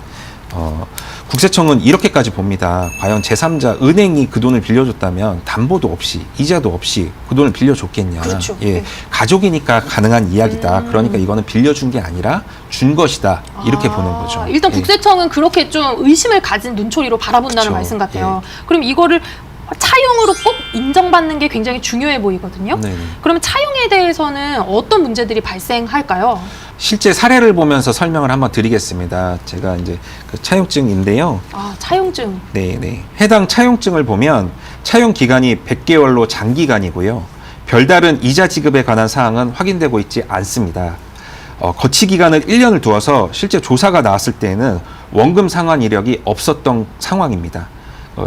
국세청은 이렇게까지 봅니다. 과연 제3자 은행이 그 돈을 빌려줬다면 담보도 없이 이자도 없이 그 돈을 빌려줬겠냐. 그렇죠. 예, 네. 가족이니까 가능한 이야기다. 그러니까 이거는 빌려준 게 아니라 준 것이다. 이렇게 보는 거죠. 일단 예. 국세청은 그렇게 좀 의심을 가진 눈초리로 바라본다는 그렇죠. 말씀 같아요. 그럼 이거를 차용으로 꼭 인정받는 게 굉장히 중요해 보이거든요. 네네. 그러면 차용에 대해서는 어떤 문제들이 발생할까요? 실제 사례를 보면서 설명을 한번 드리겠습니다. 제가 이제 그 차용증인데요. 아, 차용증. 네. 해당 차용증을 보면 차용 기간이 100개월로 장기간이고요. 별다른 이자 지급에 관한 사항은 확인되고 있지 않습니다. 거치 기간을 1년을 두어서 실제 조사가 나왔을 때에는 원금 상환 이력이 없었던 상황입니다.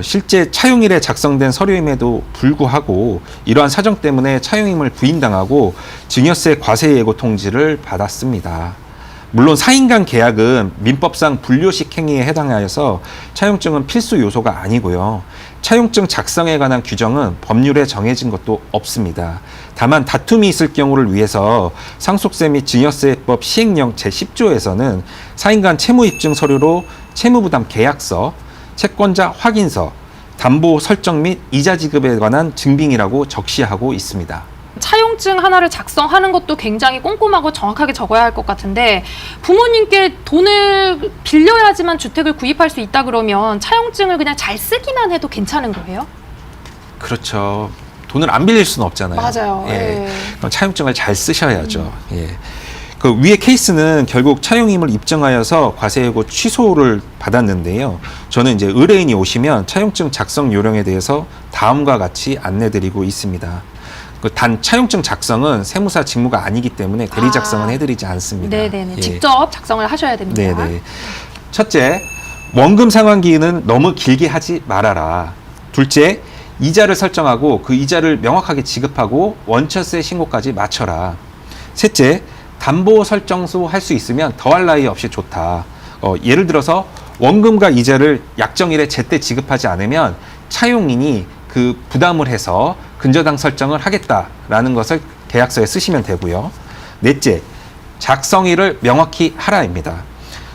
실제 차용일에 작성된 서류임에도 불구하고 이러한 사정 때문에 차용임을 부인당하고 증여세 과세 예고 통지를 받았습니다. 물론 사인 간 계약은 민법상 불료식 행위에 해당하여서 차용증은 필수 요소가 아니고요. 차용증 작성에 관한 규정은 법률에 정해진 것도 없습니다. 다만 다툼이 있을 경우를 위해서 상속세 및 증여세법 시행령 제10조에서는 사인 간 채무 입증 서류로 채무부담 계약서, 채권자 확인서, 담보 설정 및 이자 지급에 관한 증빙이라고 적시하고 있습니다. 차용증 하나를 작성하는 것도 굉장히 꼼꼼하고 정확하게 적어야 할 것 같은데 부모님께 돈을 빌려야지만 주택을 구입할 수 있다 그러면 차용증을 그냥 잘 쓰기만 해도 괜찮은 거예요? 그렇죠. 돈을 안 빌릴 수는 없잖아요. 맞아요. 예. 예. 그럼 차용증을 잘 쓰셔야죠. 예. 그 위의 케이스는 결국 차용임을 입증하여서 과세예고 취소를 받았는데요. 저는 이제 의뢰인이 오시면 차용증 작성 요령에 대해서 다음과 같이 안내드리고 있습니다. 단 차용증 작성은 세무사 직무가 아니기 때문에 대리 작성은 해드리지 않습니다. 네네네. 예. 직접 작성을 하셔야 됩니다. 네네. 첫째, 원금 상환 기일은 너무 길게 하지 말아라. 둘째, 이자를 설정하고 그 이자를 명확하게 지급하고 원처세 신고까지 맞춰라. 셋째, 담보 설정소 할 수 있으면 더할 나위 없이 좋다. 예를 들어서 원금과 이자를 약정일에 제때 지급하지 않으면 차용인이 그 부담을 해서 근저당 설정을 하겠다라는 것을 계약서에 쓰시면 되고요. 넷째, 작성일을 명확히 하라입니다.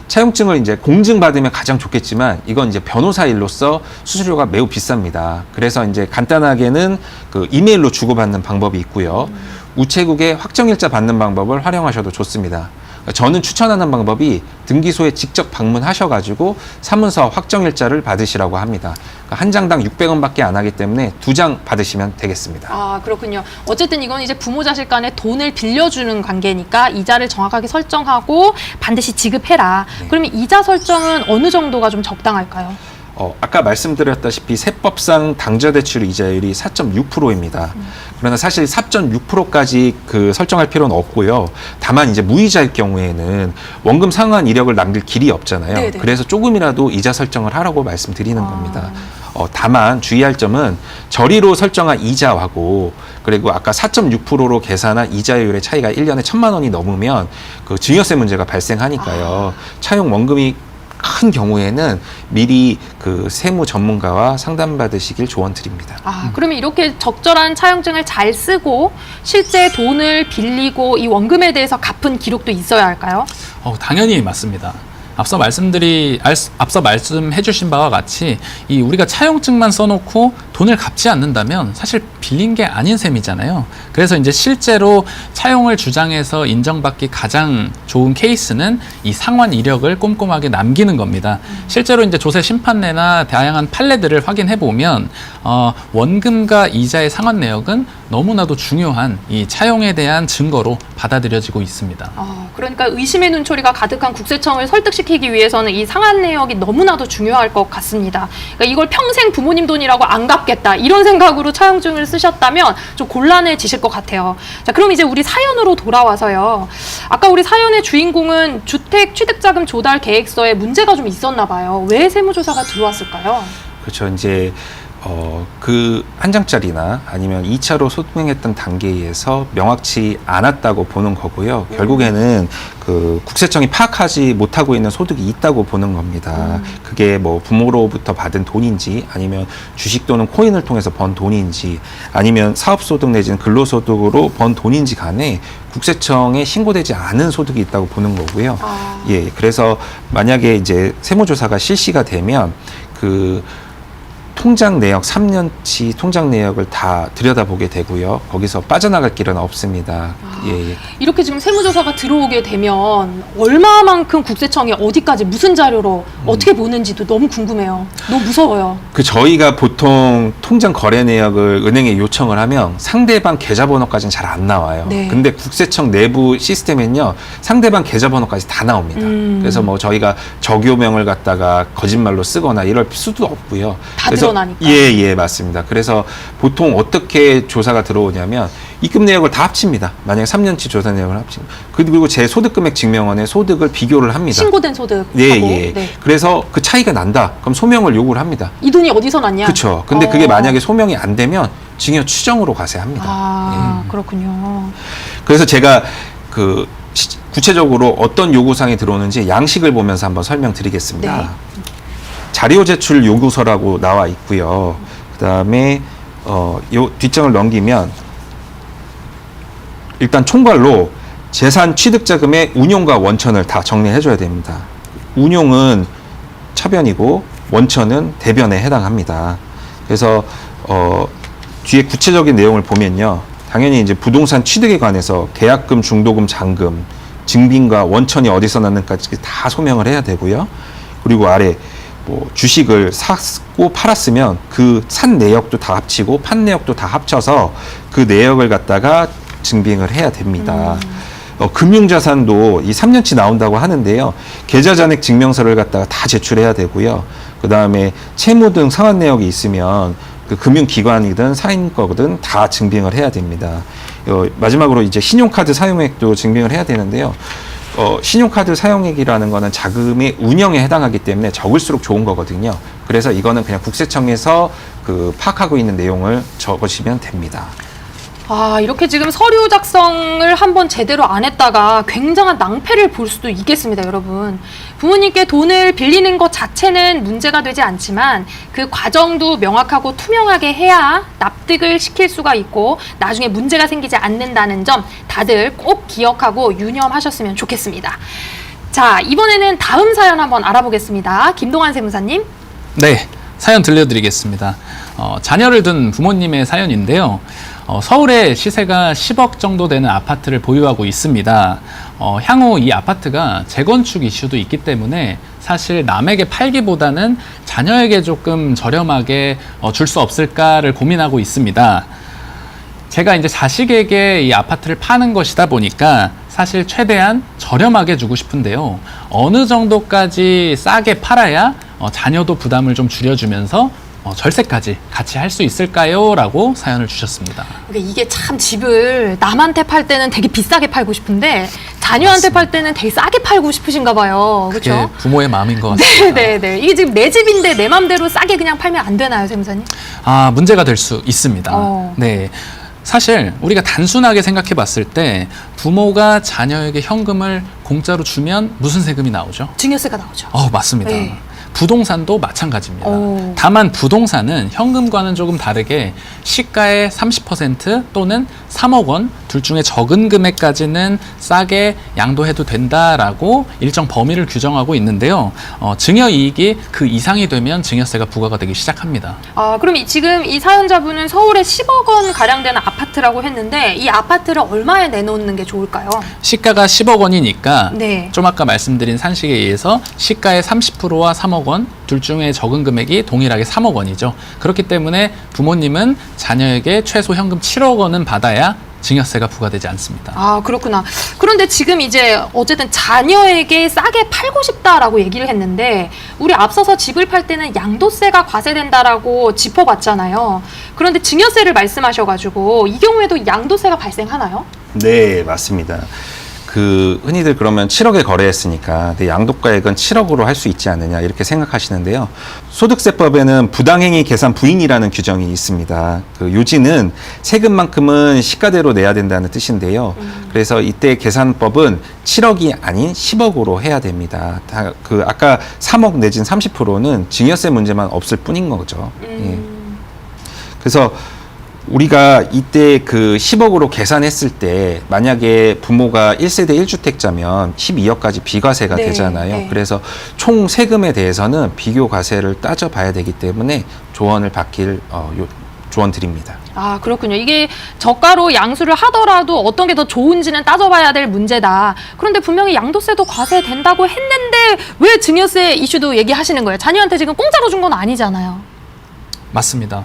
차용증을 이제 공증받으면 가장 좋겠지만 이건 이제 변호사 일로서 수수료가 매우 비쌉니다. 그래서 이제 간단하게는 그 이메일로 주고받는 방법이 있고요. 우체국에 확정일자 받는 방법을 활용하셔도 좋습니다. 저는 추천하는 방법이 등기소에 직접 방문하셔가지고 사문서 확정일자를 받으시라고 합니다. 한 장당 600원밖에 안 하기 때문에 2장 받으시면 되겠습니다. 아, 그렇군요. 어쨌든 이건 이제 부모 자식 간에 돈을 빌려주는 관계니까 이자를 정확하게 설정하고 반드시 지급해라. 그러면 이자 설정은 어느 정도가 좀 적당할까요? 아까 말씀드렸다시피 세법상 당좌대출 이자율이 4.6%입니다. 그러나 사실 4.6%까지 그 설정할 필요는 없고요. 다만 이제 무이자일 경우에는 원금 상환 이력을 남길 길이 없잖아요. 네네. 그래서 조금이라도 이자 설정을 하라고 말씀드리는 겁니다. 다만 주의할 점은 저리로 설정한 이자하고 그리고 아까 4.6%로 계산한 이자율의 차이가 1년에 1,000만 원이 넘으면 그 증여세 문제가 발생하니까요. 차용 원금이 큰 경우에는 미리 그 세무 전문가와 상담받으시길 조언드립니다. 그러면 이렇게 적절한 차용증을 잘 쓰고 실제 돈을 빌리고 이 원금에 대해서 갚은 기록도 있어야 할까요? 당연히 맞습니다. 앞서 말씀해 주신 바와 같이 이 우리가 차용증만 써놓고 돈을 갚지 않는다면 사실 빌린 게 아닌 셈이잖아요. 그래서 이제 실제로 차용을 주장해서 인정받기 가장 좋은 케이스는 이 상환 이력을 꼼꼼하게 남기는 겁니다. 실제로 이제 조세 심판례나 다양한 판례들을 확인해 보면 원금과 이자의 상환 내역은 너무나도 중요한 이 차용에 대한 증거로 받아들여지고 있습니다. 그러니까 의심의 눈초리가 가득한 국세청을 설득시키기 위해서는 이 상환 내역이 너무나도 중요할 것 같습니다. 그러니까 이걸 평생 부모님 돈이라고 안 갚겠다 이런 생각으로 차용증을 쓰셨다면 좀 곤란해지실 것 같아요. 자, 그럼 이제 우리 사연으로 돌아와서요. 아까 우리 사연의 주인공은 주택 취득자금 조달 계획서에 문제가 좀 있었나 봐요. 왜 세무조사가 들어왔을까요? 그렇죠. 이제 그 한 장짜리나 아니면 2차로 소등했던 단계에서 명확치 않았다고 보는 거고요. 결국에는 그 국세청이 파악하지 못하고 있는 소득이 있다고 보는 겁니다. 그게 뭐 부모로부터 받은 돈인지 아니면 주식 또는 코인을 통해서 번 돈인지 아니면 사업소득 내지는 근로소득으로 번 돈인지 간에 국세청에 신고되지 않은 소득이 있다고 보는 거고요. 예, 그래서 만약에 이제 세무조사가 실시가 되면 그 통장 내역 3년치 통장 내역을 다 들여다보게 되고요. 거기서 빠져나갈 길은 없습니다. 예. 이렇게 지금 세무조사가 들어오게 되면 얼마만큼 국세청이 어디까지 무슨 자료로 어떻게 보는지도 너무 궁금해요. 너무 무서워요. 저희가 보통 통장 거래 내역을 은행에 요청을 하면 상대방 계좌번호까지는 잘 안 나와요. 네. 근데 국세청 내부 시스템엔요 상대방 계좌번호까지 다 나옵니다. 그래서 뭐 저희가 적요명을 갖다가 거짓말로 쓰거나 이럴 수도 없고요. 다 그래서 드러나니까. 예, 맞습니다. 그래서 보통 어떻게 조사가 들어오냐면 입금 내역을 다 합칩니다. 만약에 3년치 조사 내역을 합칩니다. 그리고 제 소득금액 증명원에 소득을 비교를 합니다. 신고된 소득하고. 예. 그래서 그 차이가 난다. 그럼 소명을 요구를 합니다. 이 돈이 어디서 났냐? 그렇죠. 근데 그게 만약에 소명이 안 되면 증여 추정으로 가세요 합니다. 그렇군요. 그래서 제가 그 구체적으로 어떤 요구사항이 들어오는지 양식을 보면서 한번 설명드리겠습니다. 네. 자료 제출 요구서라고 나와 있고요. 그다음에 요 뒷장을 넘기면 일단 총괄로 재산 취득자금의 운용과 원천을 다 정리해 줘야 됩니다. 운용은 차변이고 원천은 대변에 해당합니다. 그래서 뒤에 구체적인 내용을 보면요. 당연히 이제 부동산 취득에 관해서 계약금, 중도금, 잔금, 증빙과 원천이 어디서 났는지까지 다 소명을 해야 되고요. 그리고 아래 뭐 주식을 샀고 팔았으면 그 산 내역도 다 합치고 판 내역도 다 합쳐서 그 내역을 갖다가 증빙을 해야 됩니다. 금융자산도 이 3년치 나온다고 하는데요. 계좌잔액 증명서를 갖다가 다 제출해야 되고요. 그 다음에 채무 등 상환 내역이 있으면 그 금융기관이든 사인 거든 다 증빙을 해야 됩니다. 마지막으로 이제 신용카드 사용액도 증빙을 해야 되는데요. 신용카드 사용액이라는 거는 자금의 운영에 해당하기 때문에 적을수록 좋은 거거든요. 그래서 이거는 그냥 국세청에서 그 파악하고 있는 내용을 적으시면 됩니다. 이렇게 지금 서류 작성을 한번 제대로 안 했다가 굉장한 낭패를 볼 수도 있겠습니다, 여러분. 부모님께 돈을 빌리는 것 자체는 문제가 되지 않지만 그 과정도 명확하고 투명하게 해야 납득을 시킬 수가 있고 나중에 문제가 생기지 않는다는 점 다들 꼭 기억하고 유념하셨으면 좋겠습니다. 자, 이번에는 다음 사연 한번 알아보겠습니다. 김동환 세무사님. 네, 사연 들려드리겠습니다. 자녀를 둔 부모님의 사연인데요. 서울에 시세가 10억 정도 되는 아파트를 보유하고 있습니다. 향후 이 아파트가 재건축 이슈도 있기 때문에 사실 남에게 팔기보다는 자녀에게 조금 저렴하게 줄 수 없을까를 고민하고 있습니다. 제가 이제 자식에게 이 아파트를 파는 것이다 보니까 사실 최대한 저렴하게 주고 싶은데요. 어느 정도까지 싸게 팔아야 자녀도 부담을 좀 줄여주면서 절세까지 같이 할 수 있을까요? 라고 사연을 주셨습니다. 이게 참 집을 남한테 팔 때는 되게 비싸게 팔고 싶은데 자녀한테 맞습니다. 팔 때는 되게 싸게 팔고 싶으신가 봐요. 그게 그렇죠? 부모의 마음인 것 같습니다. 네네네. 이게 지금 내 집인데 내 맘대로 싸게 그냥 팔면 안 되나요, 세무사님? 문제가 될 수 있습니다. 네. 사실 우리가 단순하게 생각해 봤을 때 부모가 자녀에게 현금을 공짜로 주면 무슨 세금이 나오죠? 증여세가 나오죠. 맞습니다. 네. 부동산도 마찬가지입니다. 오. 다만 부동산은 현금과는 조금 다르게 시가의 30% 또는 3억 원 둘 중에 적은 금액까지는 싸게 양도해도 된다라고 일정 범위를 규정하고 있는데요. 증여이익이 그 이상이 되면 증여세가 부과가 되기 시작합니다. 그럼 지금 이 사연자분은 서울에 10억 원 가량 되는 아파트라고 했는데 이 아파트를 얼마에 내놓는 게 좋을까요? 시가가 10억 원이니까 네. 좀 아까 말씀드린 산식에 의해서 시가의 30%와 3억 원 둘 중에 적은 금액이 동일하게 3억 원이죠. 그렇기 때문에 부모님은 자녀에게 최소 현금 7억 원은 받아야 증여세가 부과되지 않습니다. 그렇구나. 그런데 지금 이제 어쨌든 자녀에게 싸게 팔고 싶다라고 얘기를 했는데 우리 앞서서 집을 팔 때는 양도세가 과세된다라고 짚어봤잖아요. 그런데 증여세를 말씀하셔가지고 이 경우에도 양도세가 발생하나요? 네, 맞습니다. 흔히들 그러면 7억에 거래했으니까 내 양도가액은 7억으로 할 수 있지 않느냐 이렇게 생각하시는데요. 소득세법에는 부당행위 계산 부인이라는 규정이 있습니다. 요지는 세금만큼은 시가대로 내야 된다는 뜻인데요. 그래서 이때 계산법은 7억이 아닌 10억으로 해야 됩니다. 아까 3억 내진 30%는 증여세 문제만 없을 뿐인 거죠. 예. 그래서 우리가 이때 10억으로 계산했을 때 만약에 부모가 1세대 1주택자면 12억까지 비과세가 네, 되잖아요. 네. 그래서 총 세금에 대해서는 비교 과세를 따져봐야 되기 때문에 조언을 받길 조언 드립니다. 그렇군요. 이게 저가로 양수를 하더라도 어떤 게 더 좋은지는 따져봐야 될 문제다. 그런데 분명히 양도세도 과세된다고 했는데 왜 증여세 이슈도 얘기하시는 거예요? 자녀한테 지금 공짜로 준 건 아니잖아요. 맞습니다.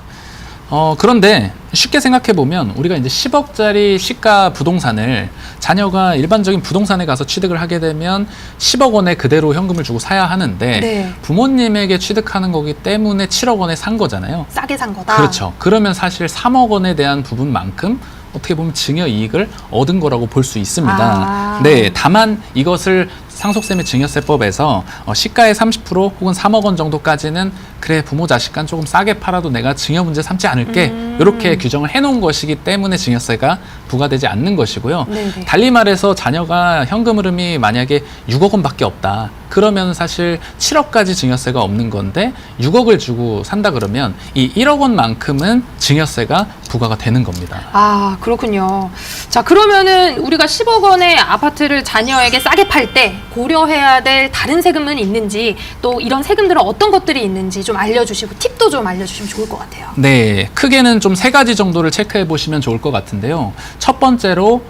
그런데 쉽게 생각해 보면 우리가 이제 10억짜리 시가 부동산을 자녀가 일반적인 부동산에 가서 취득을 하게 되면 10억 원에 그대로 현금을 주고 사야 하는데 네. 부모님에게 취득하는 거기 때문에 7억 원에 산 거잖아요. 싸게 산 거다. 그렇죠. 그러면 사실 3억 원에 대한 부분만큼 어떻게 보면 증여 이익을 얻은 거라고 볼 수 있습니다. 네, 다만 이것을 상속세및 증여세법에서 시가의 30% 혹은 3억 원 정도까지는 그래 부모 자식 간 조금 싸게 팔아도 내가 증여 문제 삼지 않을게 이렇게 규정을 해놓은 것이기 때문에 증여세가 부과되지 않는 것이고요. 네네. 달리 말해서 자녀가 현금 흐름이 만약에 6억 원밖에 없다. 그러면 사실 7억까지 증여세가 없는 건데 6억을 주고 산다 그러면 이 1억 원만큼은 증여세가 부과가 되는 겁니다. 그렇군요. 자, 그러면은 우리가 10억 원의 아파트를 자녀에게 싸게 팔 때 고려해야 될 다른 세금은 있는지 또 이런 세금들은 어떤 것들이 있는지 좀 알려주시고 팁도 좀 알려주시면 좋을 것 같아요. 네, 크게는 좀 3가지 정도를 체크해 보시면 좋을 것 같은데요. 첫 번째로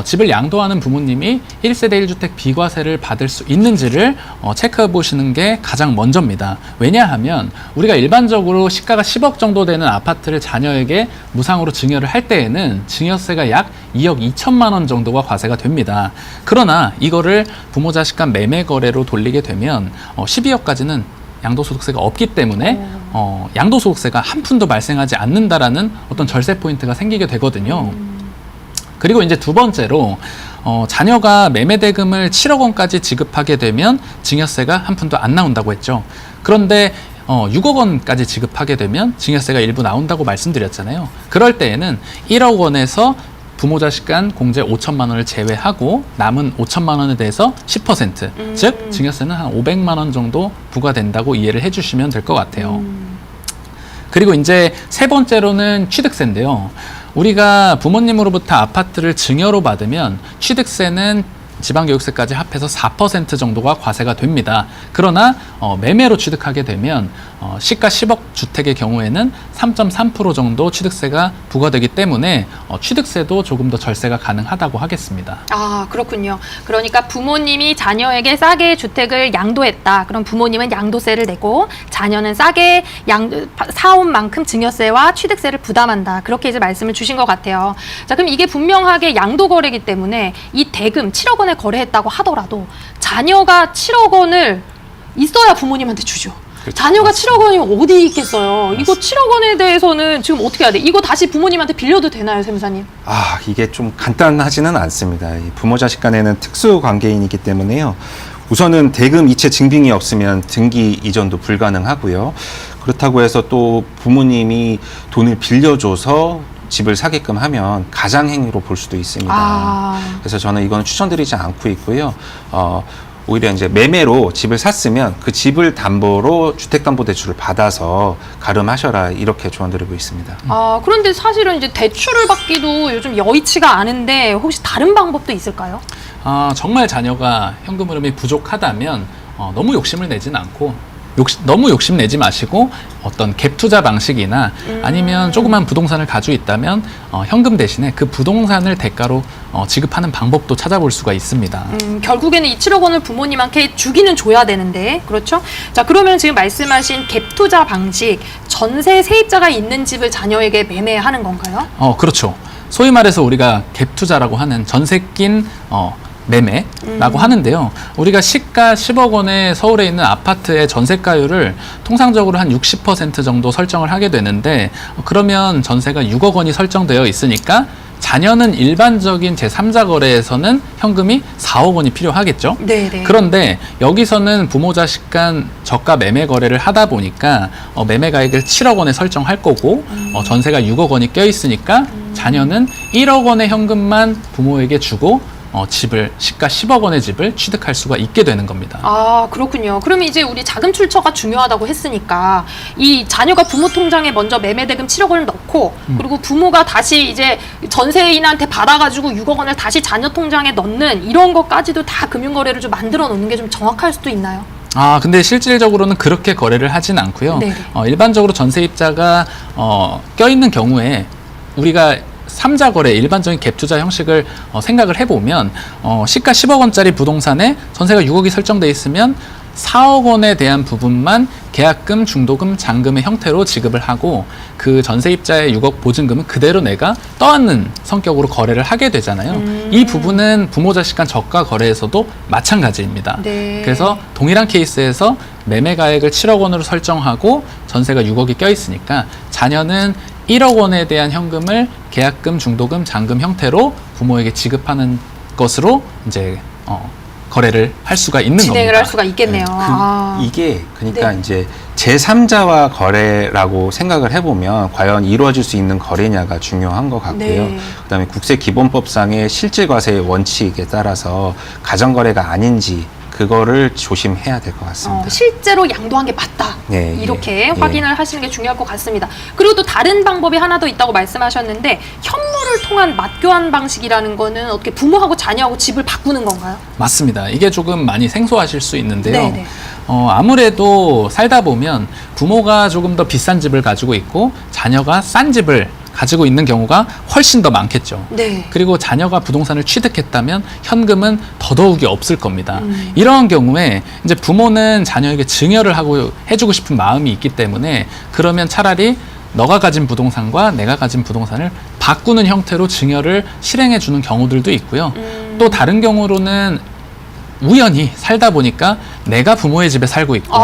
집을 양도하는 부모님이 1세대 1주택 비과세를 받을 수 있는지를 체크해 보시는 게 가장 먼저입니다. 왜냐하면 우리가 일반적으로 시가가 10억 정도 되는 아파트를 자녀에게 무상으로 증여를 할 때에는 증여세가 약 2억 2천만 원 정도가 과세가 됩니다. 그러나 이거를 부모 자식 간 매매 거래로 돌리게 되면 12억까지는 양도소득세가 없기 때문에 양도소득세가 한 푼도 발생하지 않는다라는 어떤 절세 포인트가 생기게 되거든요. 그리고 이제 두 번째로 자녀가 매매대금을 7억 원까지 지급하게 되면 증여세가 한 푼도 안 나온다고 했죠. 그런데 6억 원까지 지급하게 되면 증여세가 일부 나온다고 말씀드렸잖아요. 그럴 때에는 1억 원에서 부모 자식 간 공제 5천만 원을 제외하고 남은 5천만 원에 대해서 10%, 즉 증여세는 한 500만 원 정도 부과된다고 이해를 해주시면 될 것 같아요. 그리고 이제 세 번째로는 취득세인데요. 우리가 부모님으로부터 아파트를 증여로 받으면 취득세는 지방교육세까지 합해서 4% 정도가 과세가 됩니다. 그러나 매매로 취득하게 되면 시가 10억 주택의 경우에는 3.3% 정도 취득세가 부과되기 때문에 취득세도 조금 더 절세가 가능하다고 하겠습니다. 그렇군요. 그러니까 부모님이 자녀에게 싸게 주택을 양도했다. 그럼 부모님은 양도세를 내고 자녀는 싸게 사온 만큼 증여세와 취득세를 부담한다. 그렇게 이제 말씀을 주신 것 같아요. 자, 그럼 이게 분명하게 양도거래이기 때문에 이 대금 7억 원에 거래했다고 하더라도 자녀가 7억 원을 있어야 부모님한테 주죠. 그렇죠. 자녀가 7억 원이 어디 있겠어요. 이거 7억 원에 대해서는 지금 어떻게 해야 돼? 이거 다시 부모님한테 빌려도 되나요, 세무사님? 이게 좀 간단하지는 않습니다. 이 부모 자식 간에는 특수 관계인이기 때문에요. 우선은 대금 이체 증빙이 없으면 등기 이전도 불가능하고요. 그렇다고 해서 또 부모님이 돈을 빌려줘서 집을 사게끔 하면 가장행위로 볼 수도 있습니다. 아. 그래서 저는 이건 추천드리지 않고 있고요. 오히려 이제 매매로 집을 샀으면 그 집을 담보로 주택담보대출을 받아서 가름하셔라 이렇게 조언드리고 있습니다. 아, 그런데 사실은 이제 대출을 받기도 요즘 여의치가 않은데 혹시 다른 방법도 있을까요? 정말 자녀가 현금 흐름이 부족하다면 너무 욕심을 내진 않고 너무 욕심내지 마시고 어떤 갭 투자 방식이나 아니면 조그만 부동산을 가지고 있다면 현금 대신에 그 부동산을 대가로 지급하는 방법도 찾아볼 수가 있습니다. 결국에는 이 7억 원을 부모님한테 주기는 줘야 되는데, 그렇죠? 자, 그러면 지금 말씀하신 갭 투자 방식, 전세 세입자가 있는 집을 자녀에게 매매하는 건가요? 그렇죠. 소위 말해서 우리가 갭 투자라고 하는 전세 낀 매매라고 하는데요. 우리가 시가 10억 원의 서울에 있는 아파트의 전세가율을 통상적으로 한 60% 정도 설정을 하게 되는데, 그러면 전세가 6억 원이 설정되어 있으니까 자녀는 일반적인 제3자 거래에서는 현금이 4억 원이 필요하겠죠. 네네. 그런데 여기서는 부모 자식 간 저가 매매 거래를 하다 보니까 매매 가액을 7억 원에 설정할 거고 전세가 6억 원이 껴 있으니까 자녀는 1억 원의 현금만 부모에게 주고 집을 시가 10억 원의 집을 취득할 수가 있게 되는 겁니다. 아, 그렇군요. 그러면 이제 우리 자금 출처가 중요하다고 했으니까 이 자녀가 부모 통장에 먼저 매매대금 7억 원을 넣고 그리고 부모가 다시 이제 전세인한테 받아가지고 6억 원을 다시 자녀 통장에 넣는 이런 것까지도 다 금융거래를 좀 만들어 놓는 게 좀 정확할 수도 있나요? 근데 실질적으로는 그렇게 거래를 하진 않고요. 네네. 일반적으로 전세입자가 껴있는 경우에 우리가 3자 거래, 일반적인 갭 투자 형식을 생각을 해보면 시가 10억 원짜리 부동산에 전세가 6억이 설정돼 있으면 4억 원에 대한 부분만 계약금, 중도금, 잔금의 형태로 지급을 하고 그 전세입자의 6억 보증금은 그대로 내가 떠안는 성격으로 거래를 하게 되잖아요. 이 부분은 부모 자식 간 저가 거래에서도 마찬가지입니다. 네. 그래서 동일한 케이스에서 매매 가액을 7억 원으로 설정하고 전세가 6억이 껴 있으니까 자녀는 1억 원에 대한 현금을 계약금, 중도금, 잔금 형태로 부모에게 지급하는 것으로 이제 거래를 할 수가 있는 진행을 겁니다. 할 수가 있겠네요. 이게 그러니까 네. 이제 제3자와 거래라고 생각을 해보면 과연 이루어질 수 있는 거래냐가 중요한 것 같고요. 네. 그다음에 국세기본법상의 실질과세의 원칙에 따라서 가정거래가 아닌지 그거를 조심해야 될 것 같습니다. 실제로 양도한 게 맞다. 네, 이렇게 예. 확인을 하시는 게 중요할 것 같습니다. 그리고 또 다른 방법이 하나 더 있다고 말씀하셨는데 현물을 통한 맞교환 방식이라는 거는 어떻게 부모하고 자녀하고 집을 바꾸는 건가요? 맞습니다. 이게 조금 많이 생소하실 수 있는데요. 네네. 아무래도 살다 보면 부모가 조금 더 비싼 집을 가지고 있고 자녀가 싼 집을 가지고 있는 경우가 훨씬 더 많겠죠. 네. 그리고 자녀가 부동산을 취득했다면 현금은 더더욱이 없을 겁니다. 이런 경우에 이제 부모는 자녀에게 증여를 하고 해주고 싶은 마음이 있기 때문에 그러면 차라리 너가 가진 부동산과 내가 가진 부동산을 바꾸는 형태로 증여를 실행해 주는 경우들도 있고요. 또 다른 경우로는 우연히 살다 보니까 내가 부모의 집에 살고 있고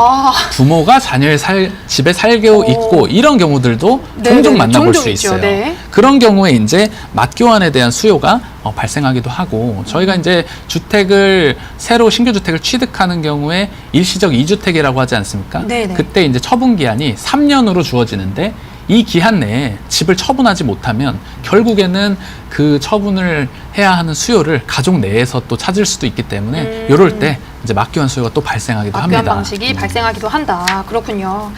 부모가 자녀의 집에 살고 있고 이런 경우들도 종종 만나볼 수 있어요. 네. 그런 경우에 이제 맞교환에 대한 수요가 발생하기도 하고 저희가 이제 새로 신규 주택을 취득하는 경우에 일시적 2주택이라고 하지 않습니까? 네네. 그때 이제 처분 기한이 3년으로 주어지는데 이 기한 내에 집을 처분하지 못하면 결국에는 그 처분을 해야 하는 수요를 가족 내에서 또 찾을 수도 있기 때문에 이럴 때 이제 맞교환 수요가 또 발생하기도 합니다. 맞교환 방식이 발생하기도 한다. 그렇군요.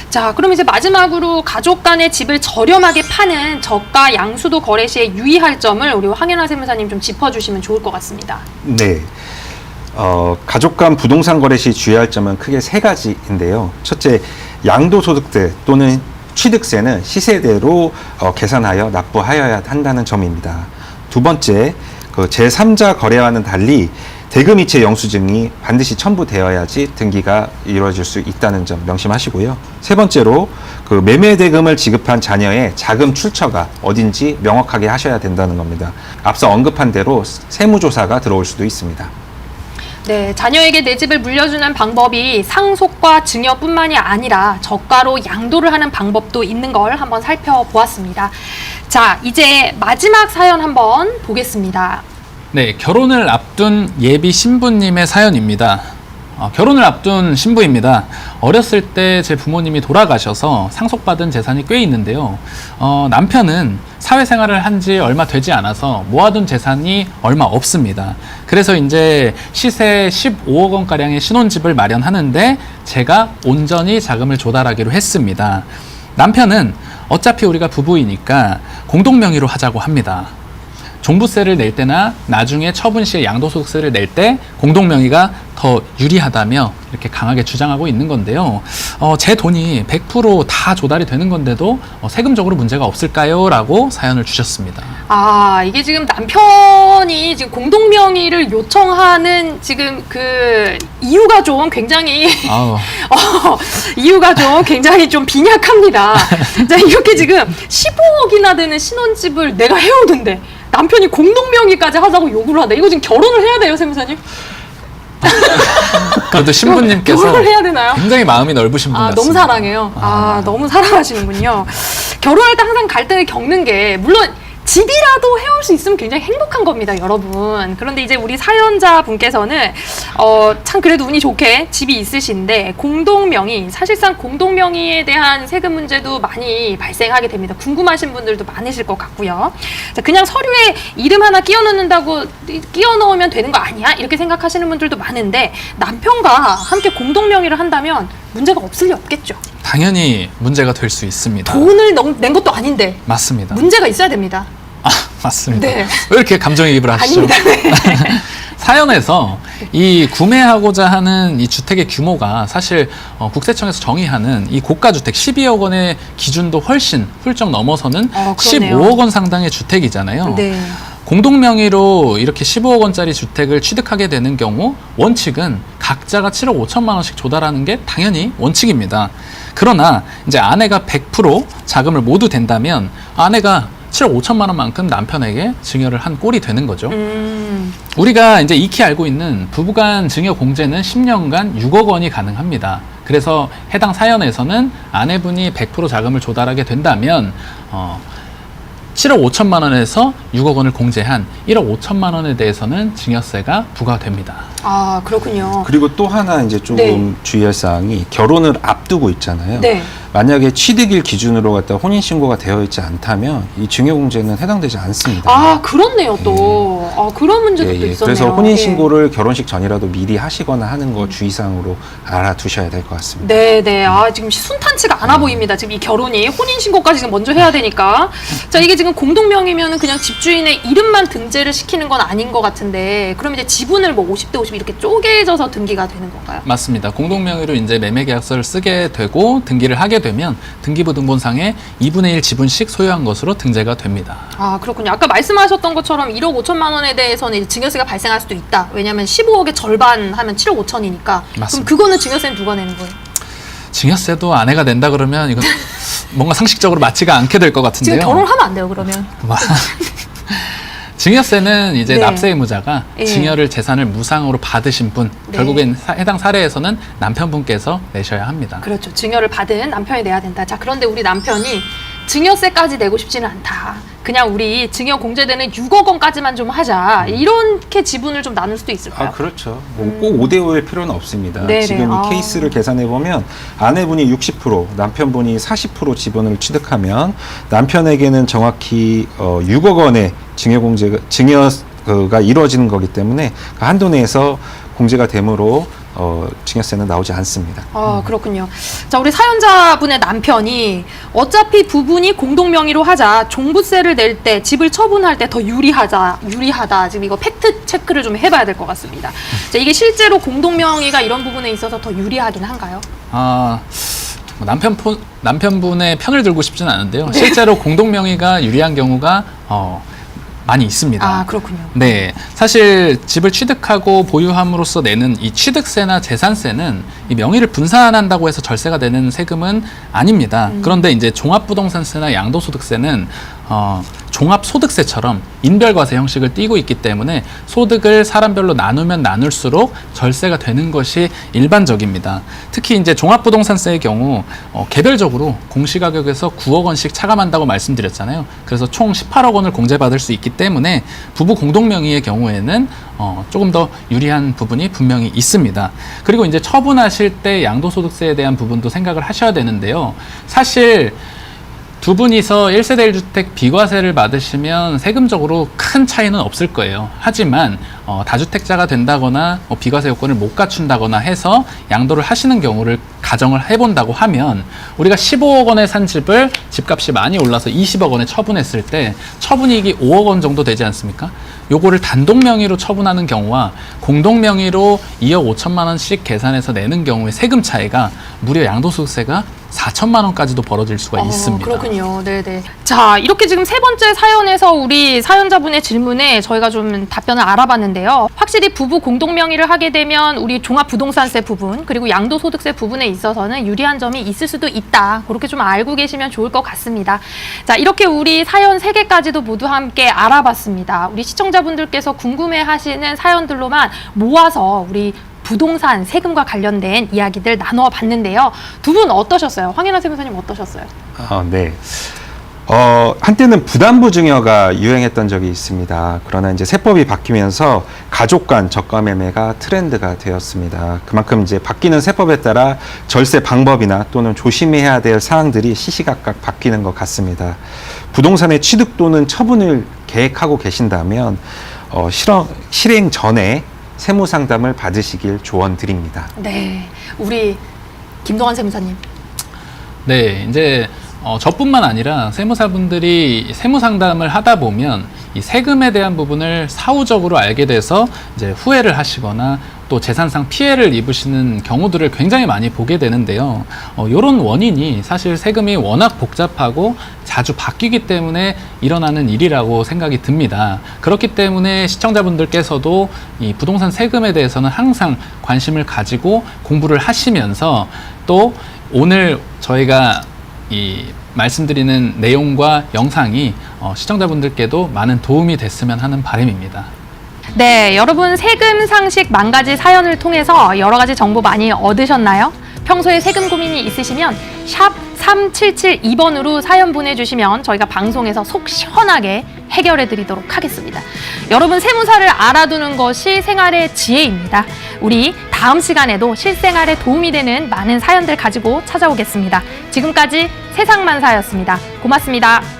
자, 그럼 이제 마지막으로 가족 간의 집을 저렴하게 파는 저가 양수도 거래 시에 유의할 점을 우리 황현아 세무사님 좀 짚어주시면 좋을 것 같습니다. 네. 가족 간 부동산 거래 시 주의할 점은 크게 세 가지인데요. 첫째, 양도소득세 또는 취득세는 시세대로 계산하여 납부하여야 한다는 점입니다. 두 번째, 제3자 거래와는 달리 대금이체 영수증이 반드시 첨부되어야지 등기가 이루어질 수 있다는 점 명심하시고요. 세 번째로 매매 대금을 지급한 자녀의 자금 출처가 어딘지 명확하게 하셔야 된다는 겁니다. 앞서 언급한 대로 세무조사가 들어올 수도 있습니다. 네, 자녀에게 내 집을 물려주는 방법이 상속과 증여뿐만이 아니라 저가로 양도를 하는 방법도 있는 걸 한번 살펴보았습니다. 자, 이제 마지막 사연 한번 보겠습니다. 네, 결혼을 앞둔 예비 신부님의 사연입니다. 결혼을 앞둔 신부입니다. 어렸을 때 제 부모님이 돌아가셔서 상속받은 재산이 꽤 있는데요. 남편은 사회생활을 한 지 얼마 되지 않아서 모아둔 재산이 얼마 없습니다. 그래서 이제 시세 15억 원가량의 신혼집을 마련하는데 제가 온전히 자금을 조달하기로 했습니다. 남편은 어차피 우리가 부부이니까 공동명의로 하자고 합니다. 종부세를 낼 때나 나중에 처분 시에 양도소득세를 낼 때 공동명의가 더 유리하다며 이렇게 강하게 주장하고 있는 건데요. 제 돈이 100% 조달이 되는 건데도 세금적으로 문제가 없을까요? 라고 사연을 주셨습니다. 아, 이게 지금 남편이 지금 공동명의를 요청하는 지금 그 이유가 좀 굉장히 아우. 이유가 좀 굉장히 좀 빈약합니다. 자, 이렇게 지금 15억이나 되는 신혼집을 내가 해오는데 남편이 공동명의까지 하자고 요구를 하다. 이거 지금 결혼을 해야 돼요, 세무사님? 그래도 신부님께서 결혼을 해야 되나요? 굉장히 마음이 넓으신 분 아, 같습니다. 너무 사랑해요. 너무 사랑하시는군요. 결혼할 때 항상 갈등을 겪는 게 물론 집이라도 해올 수 있으면 굉장히 행복한 겁니다, 여러분. 그런데 이제 우리 사연자 분께서는 참 그래도 운이 좋게 집이 있으신데 공동명의, 사실상 공동명의에 대한 세금 문제도 많이 발생하게 됩니다. 궁금하신 분들도 많으실 것 같고요. 자, 그냥 서류에 이름 하나 끼워 넣으면 되는 거 아니야? 이렇게 생각하시는 분들도 많은데 남편과 함께 공동명의를 한다면 문제가 없을 리 없겠죠. 당연히 문제가 될 수 있습니다. 돈을 낸 것도 아닌데 맞습니다. 문제가 있어야 됩니다. 맞습니다. 네. 왜 이렇게 감정이입을 하시죠? 아닙니다. 네. 사연에서 이 구매하고자 하는 이 주택의 규모가 사실 국세청에서 정의하는 이 고가주택 12억 원의 기준도 훨씬 훌쩍 넘어서는 그러네요. 15억 원 상당의 주택이잖아요. 네. 공동명의로 이렇게 15억 원짜리 주택을 취득하게 되는 경우 원칙은 각자가 7억 5천만 원씩 조달하는 게 당연히 원칙입니다. 그러나 이제 아내가 100% 자금을 모두 댄다면 아내가 7억 5천만 원만큼 남편에게 증여를 한 꼴이 되는 거죠. 우리가 이제 익히 알고 있는 부부간 증여 공제는 10년간 6억 원이 가능합니다. 그래서 해당 사연에서는 아내분이 100% 자금을 조달하게 된다면 7억 5천만 원에서 6억 원을 공제한 1억 5천만 원에 대해서는 증여세가 부과됩니다. 아, 그렇군요. 그리고 또 하나 이제 조금 네. 주의할 사항이 결혼을 앞두고 있잖아요. 네. 만약에 취득일 기준으로 갖다 혼인신고가 되어 있지 않다면 이 증여공제는 해당되지 않습니다. 아, 그렇네요, 또. 아, 그런 문제도 또 있었네요. 그래서 혼인신고를 결혼식 전이라도 미리 하시거나 하는 거 주의사항으로 알아두셔야 될 것 같습니다. 네. 아, 지금 순탄치가 않아 보입니다. 지금 이 결혼이 혼인신고까지 지금 먼저 해야 되니까. 자, 이게 지금 공동명의면은 그냥 집주인의 이름만 등재를 시키는 건 아닌 것 같은데, 그럼 이제 지분을 뭐 50대 50 이렇게 쪼개져서 등기가 되는 건가요? 맞습니다. 공동명의로 이제 매매계약서를 쓰게 되고 등기를 하게 되면 등기부 등본상에 2분의 1 지분씩 소유한 것으로 등재가 됩니다. 아, 그렇군요. 아까 말씀하셨던 것처럼 1억 5천만 원에 대해서는 이제 증여세가 발생할 수도 있다. 왜냐하면 15억의 절반 하면 7억 5천이니까. 그럼 맞습니다. 그거는 증여세는 누가 내는 거예요? 증여세도 아내가 낸다 그러면 이건 뭔가 상식적으로 맞지가 않게 될 것 같은데요. 지금 결혼하면 안 돼요, 그러면. 증여세는 이제 네. 납세 의무자가 예. 증여를 재산을 무상으로 받으신 분, 네. 결국엔 해당 사례에서는 남편분께서 내셔야 합니다. 그렇죠. 증여를 받은 남편이 내야 된다. 자, 그런데 우리 남편이 증여세까지 내고 싶지는 않다. 그냥 우리 증여 공제되는 6억 원까지만 좀 하자. 이렇게 지분을 좀 나눌 수도 있을까요? 그렇죠. 꼭 5대5일 필요는 없습니다. 네네. 지금 이 아. 케이스를 계산해 보면 아내분이 60%, 남편분이 40% 지분을 취득하면 남편에게는 정확히 6억 원의 증여가 이루어지는 거기 때문에 그 한도 내에서 공제가 되므로 증여세는 나오지 않습니다. 아, 그렇군요. 자, 우리 사연자분의 남편이 어차피 부분이 공동명의로 하자, 종부세를 낼 때, 집을 처분할 때 더 유리하다. 지금 이거 팩트 체크를 좀 해봐야 될 것 같습니다. 자, 이게 실제로 공동명의가 이런 부분에 있어서 더 유리하긴 한가요? 남편분의 편을 들고 싶지는 않은데요. 실제로 공동명의가 유리한 경우가 많이 있습니다. 아, 그렇군요. 네, 사실 집을 취득하고 보유함으로써 내는 이 취득세나 재산세는 이 명의를 분산한다고 해서 절세가 되는 세금은 아닙니다. 그런데 이제 종합부동산세나 양도소득세는 종합소득세처럼 인별과세 형식을 띠고 있기 때문에 소득을 사람별로 나누면 나눌수록 절세가 되는 것이 일반적입니다. 특히 이제 종합부동산세의 경우 개별적으로 공시가격에서 9억 원씩 차감한다고 말씀드렸잖아요. 그래서 총 18억 원을 공제받을 수 있기 때문에 부부 공동명의의 경우에는 조금 더 유리한 부분이 분명히 있습니다. 그리고 이제 처분하실 때 양도소득세에 대한 부분도 생각을 하셔야 되는데요. 사실 두 분이서 1세대 1주택 비과세를 받으시면 세금적으로 큰 차이는 없을 거예요. 하지만 다주택자가 된다거나 비과세 요건을 못 갖춘다거나 해서 양도를 하시는 경우를 가정을 해본다고 하면 우리가 15억 원에 산 집을 집값이 많이 올라서 20억 원에 처분했을 때 처분이익이 5억 원 정도 되지 않습니까? 요거를 단독 명의로 처분하는 경우와 공동 명의로 2억 5천만 원씩 계산해서 내는 경우의 세금 차이가 무려 양도소득세가 4천만 원까지도 벌어질 수가 있습니다. 그렇군요. 네네. 자, 이렇게 지금 세 번째 사연에서 우리 사연자분의 질문에 저희가 좀 답변을 알아봤는데요. 확실히 부부 공동 명의를 하게 되면 우리 종합부동산세 부분 그리고 양도소득세 부분에 있어서는 유리한 점이 있을 수도 있다. 그렇게 좀 알고 계시면 좋을 것 같습니다. 자, 이렇게 우리 사연 3개까지도 모두 함께 알아봤습니다. 우리 시청자분들께서 궁금해하시는 사연들로만 모아서 우리 부동산 세금과 관련된 이야기들 나눠봤는데요. 두 분 어떠셨어요? 황인환 세무사님 어떠셨어요? 네. 한때는 부담부 증여가 유행했던 적이 있습니다. 그러나 이제 세법이 바뀌면서 가족 간 저가 매매가 트렌드가 되었습니다. 그만큼 이제 바뀌는 세법에 따라 절세 방법이나 또는 조심해야 될 사항들이 시시각각 바뀌는 것 같습니다. 부동산의 취득 또는 처분을 계획하고 계신다면 실행 전에 세무 상담을 받으시길 조언드립니다. 네, 우리 김동환 세무사님. 네, 이제 저뿐만 아니라 세무사분들이 세무 상담을 하다 보면 이 세금에 대한 부분을 사후적으로 알게 돼서 이제 후회를 하시거나 또 재산상 피해를 입으시는 경우들을 굉장히 많이 보게 되는데요. 이런 원인이 사실 세금이 워낙 복잡하고 자주 바뀌기 때문에 일어나는 일이라고 생각이 듭니다. 그렇기 때문에 시청자분들께서도 이 부동산 세금에 대해서는 항상 관심을 가지고 공부를 하시면서 또 오늘 저희가 이 말씀드리는 내용과 영상이 시청자분들께도 많은 도움이 됐으면 하는 바람입니다. 네, 여러분 세금 상식 10,000가지 사연을 통해서 여러 가지 정보 많이 얻으셨나요? 평소에 세금 고민이 있으시면 샵 3772번으로 사연 보내주시면 저희가 방송에서 속 시원하게 해결해 드리도록 하겠습니다. 여러분 세무사를 알아두는 것이 생활의 지혜입니다. 우리 다음 시간에도 실생활에 도움이 되는 많은 사연들 가지고 찾아오겠습니다. 지금까지 세상만사였습니다. 고맙습니다.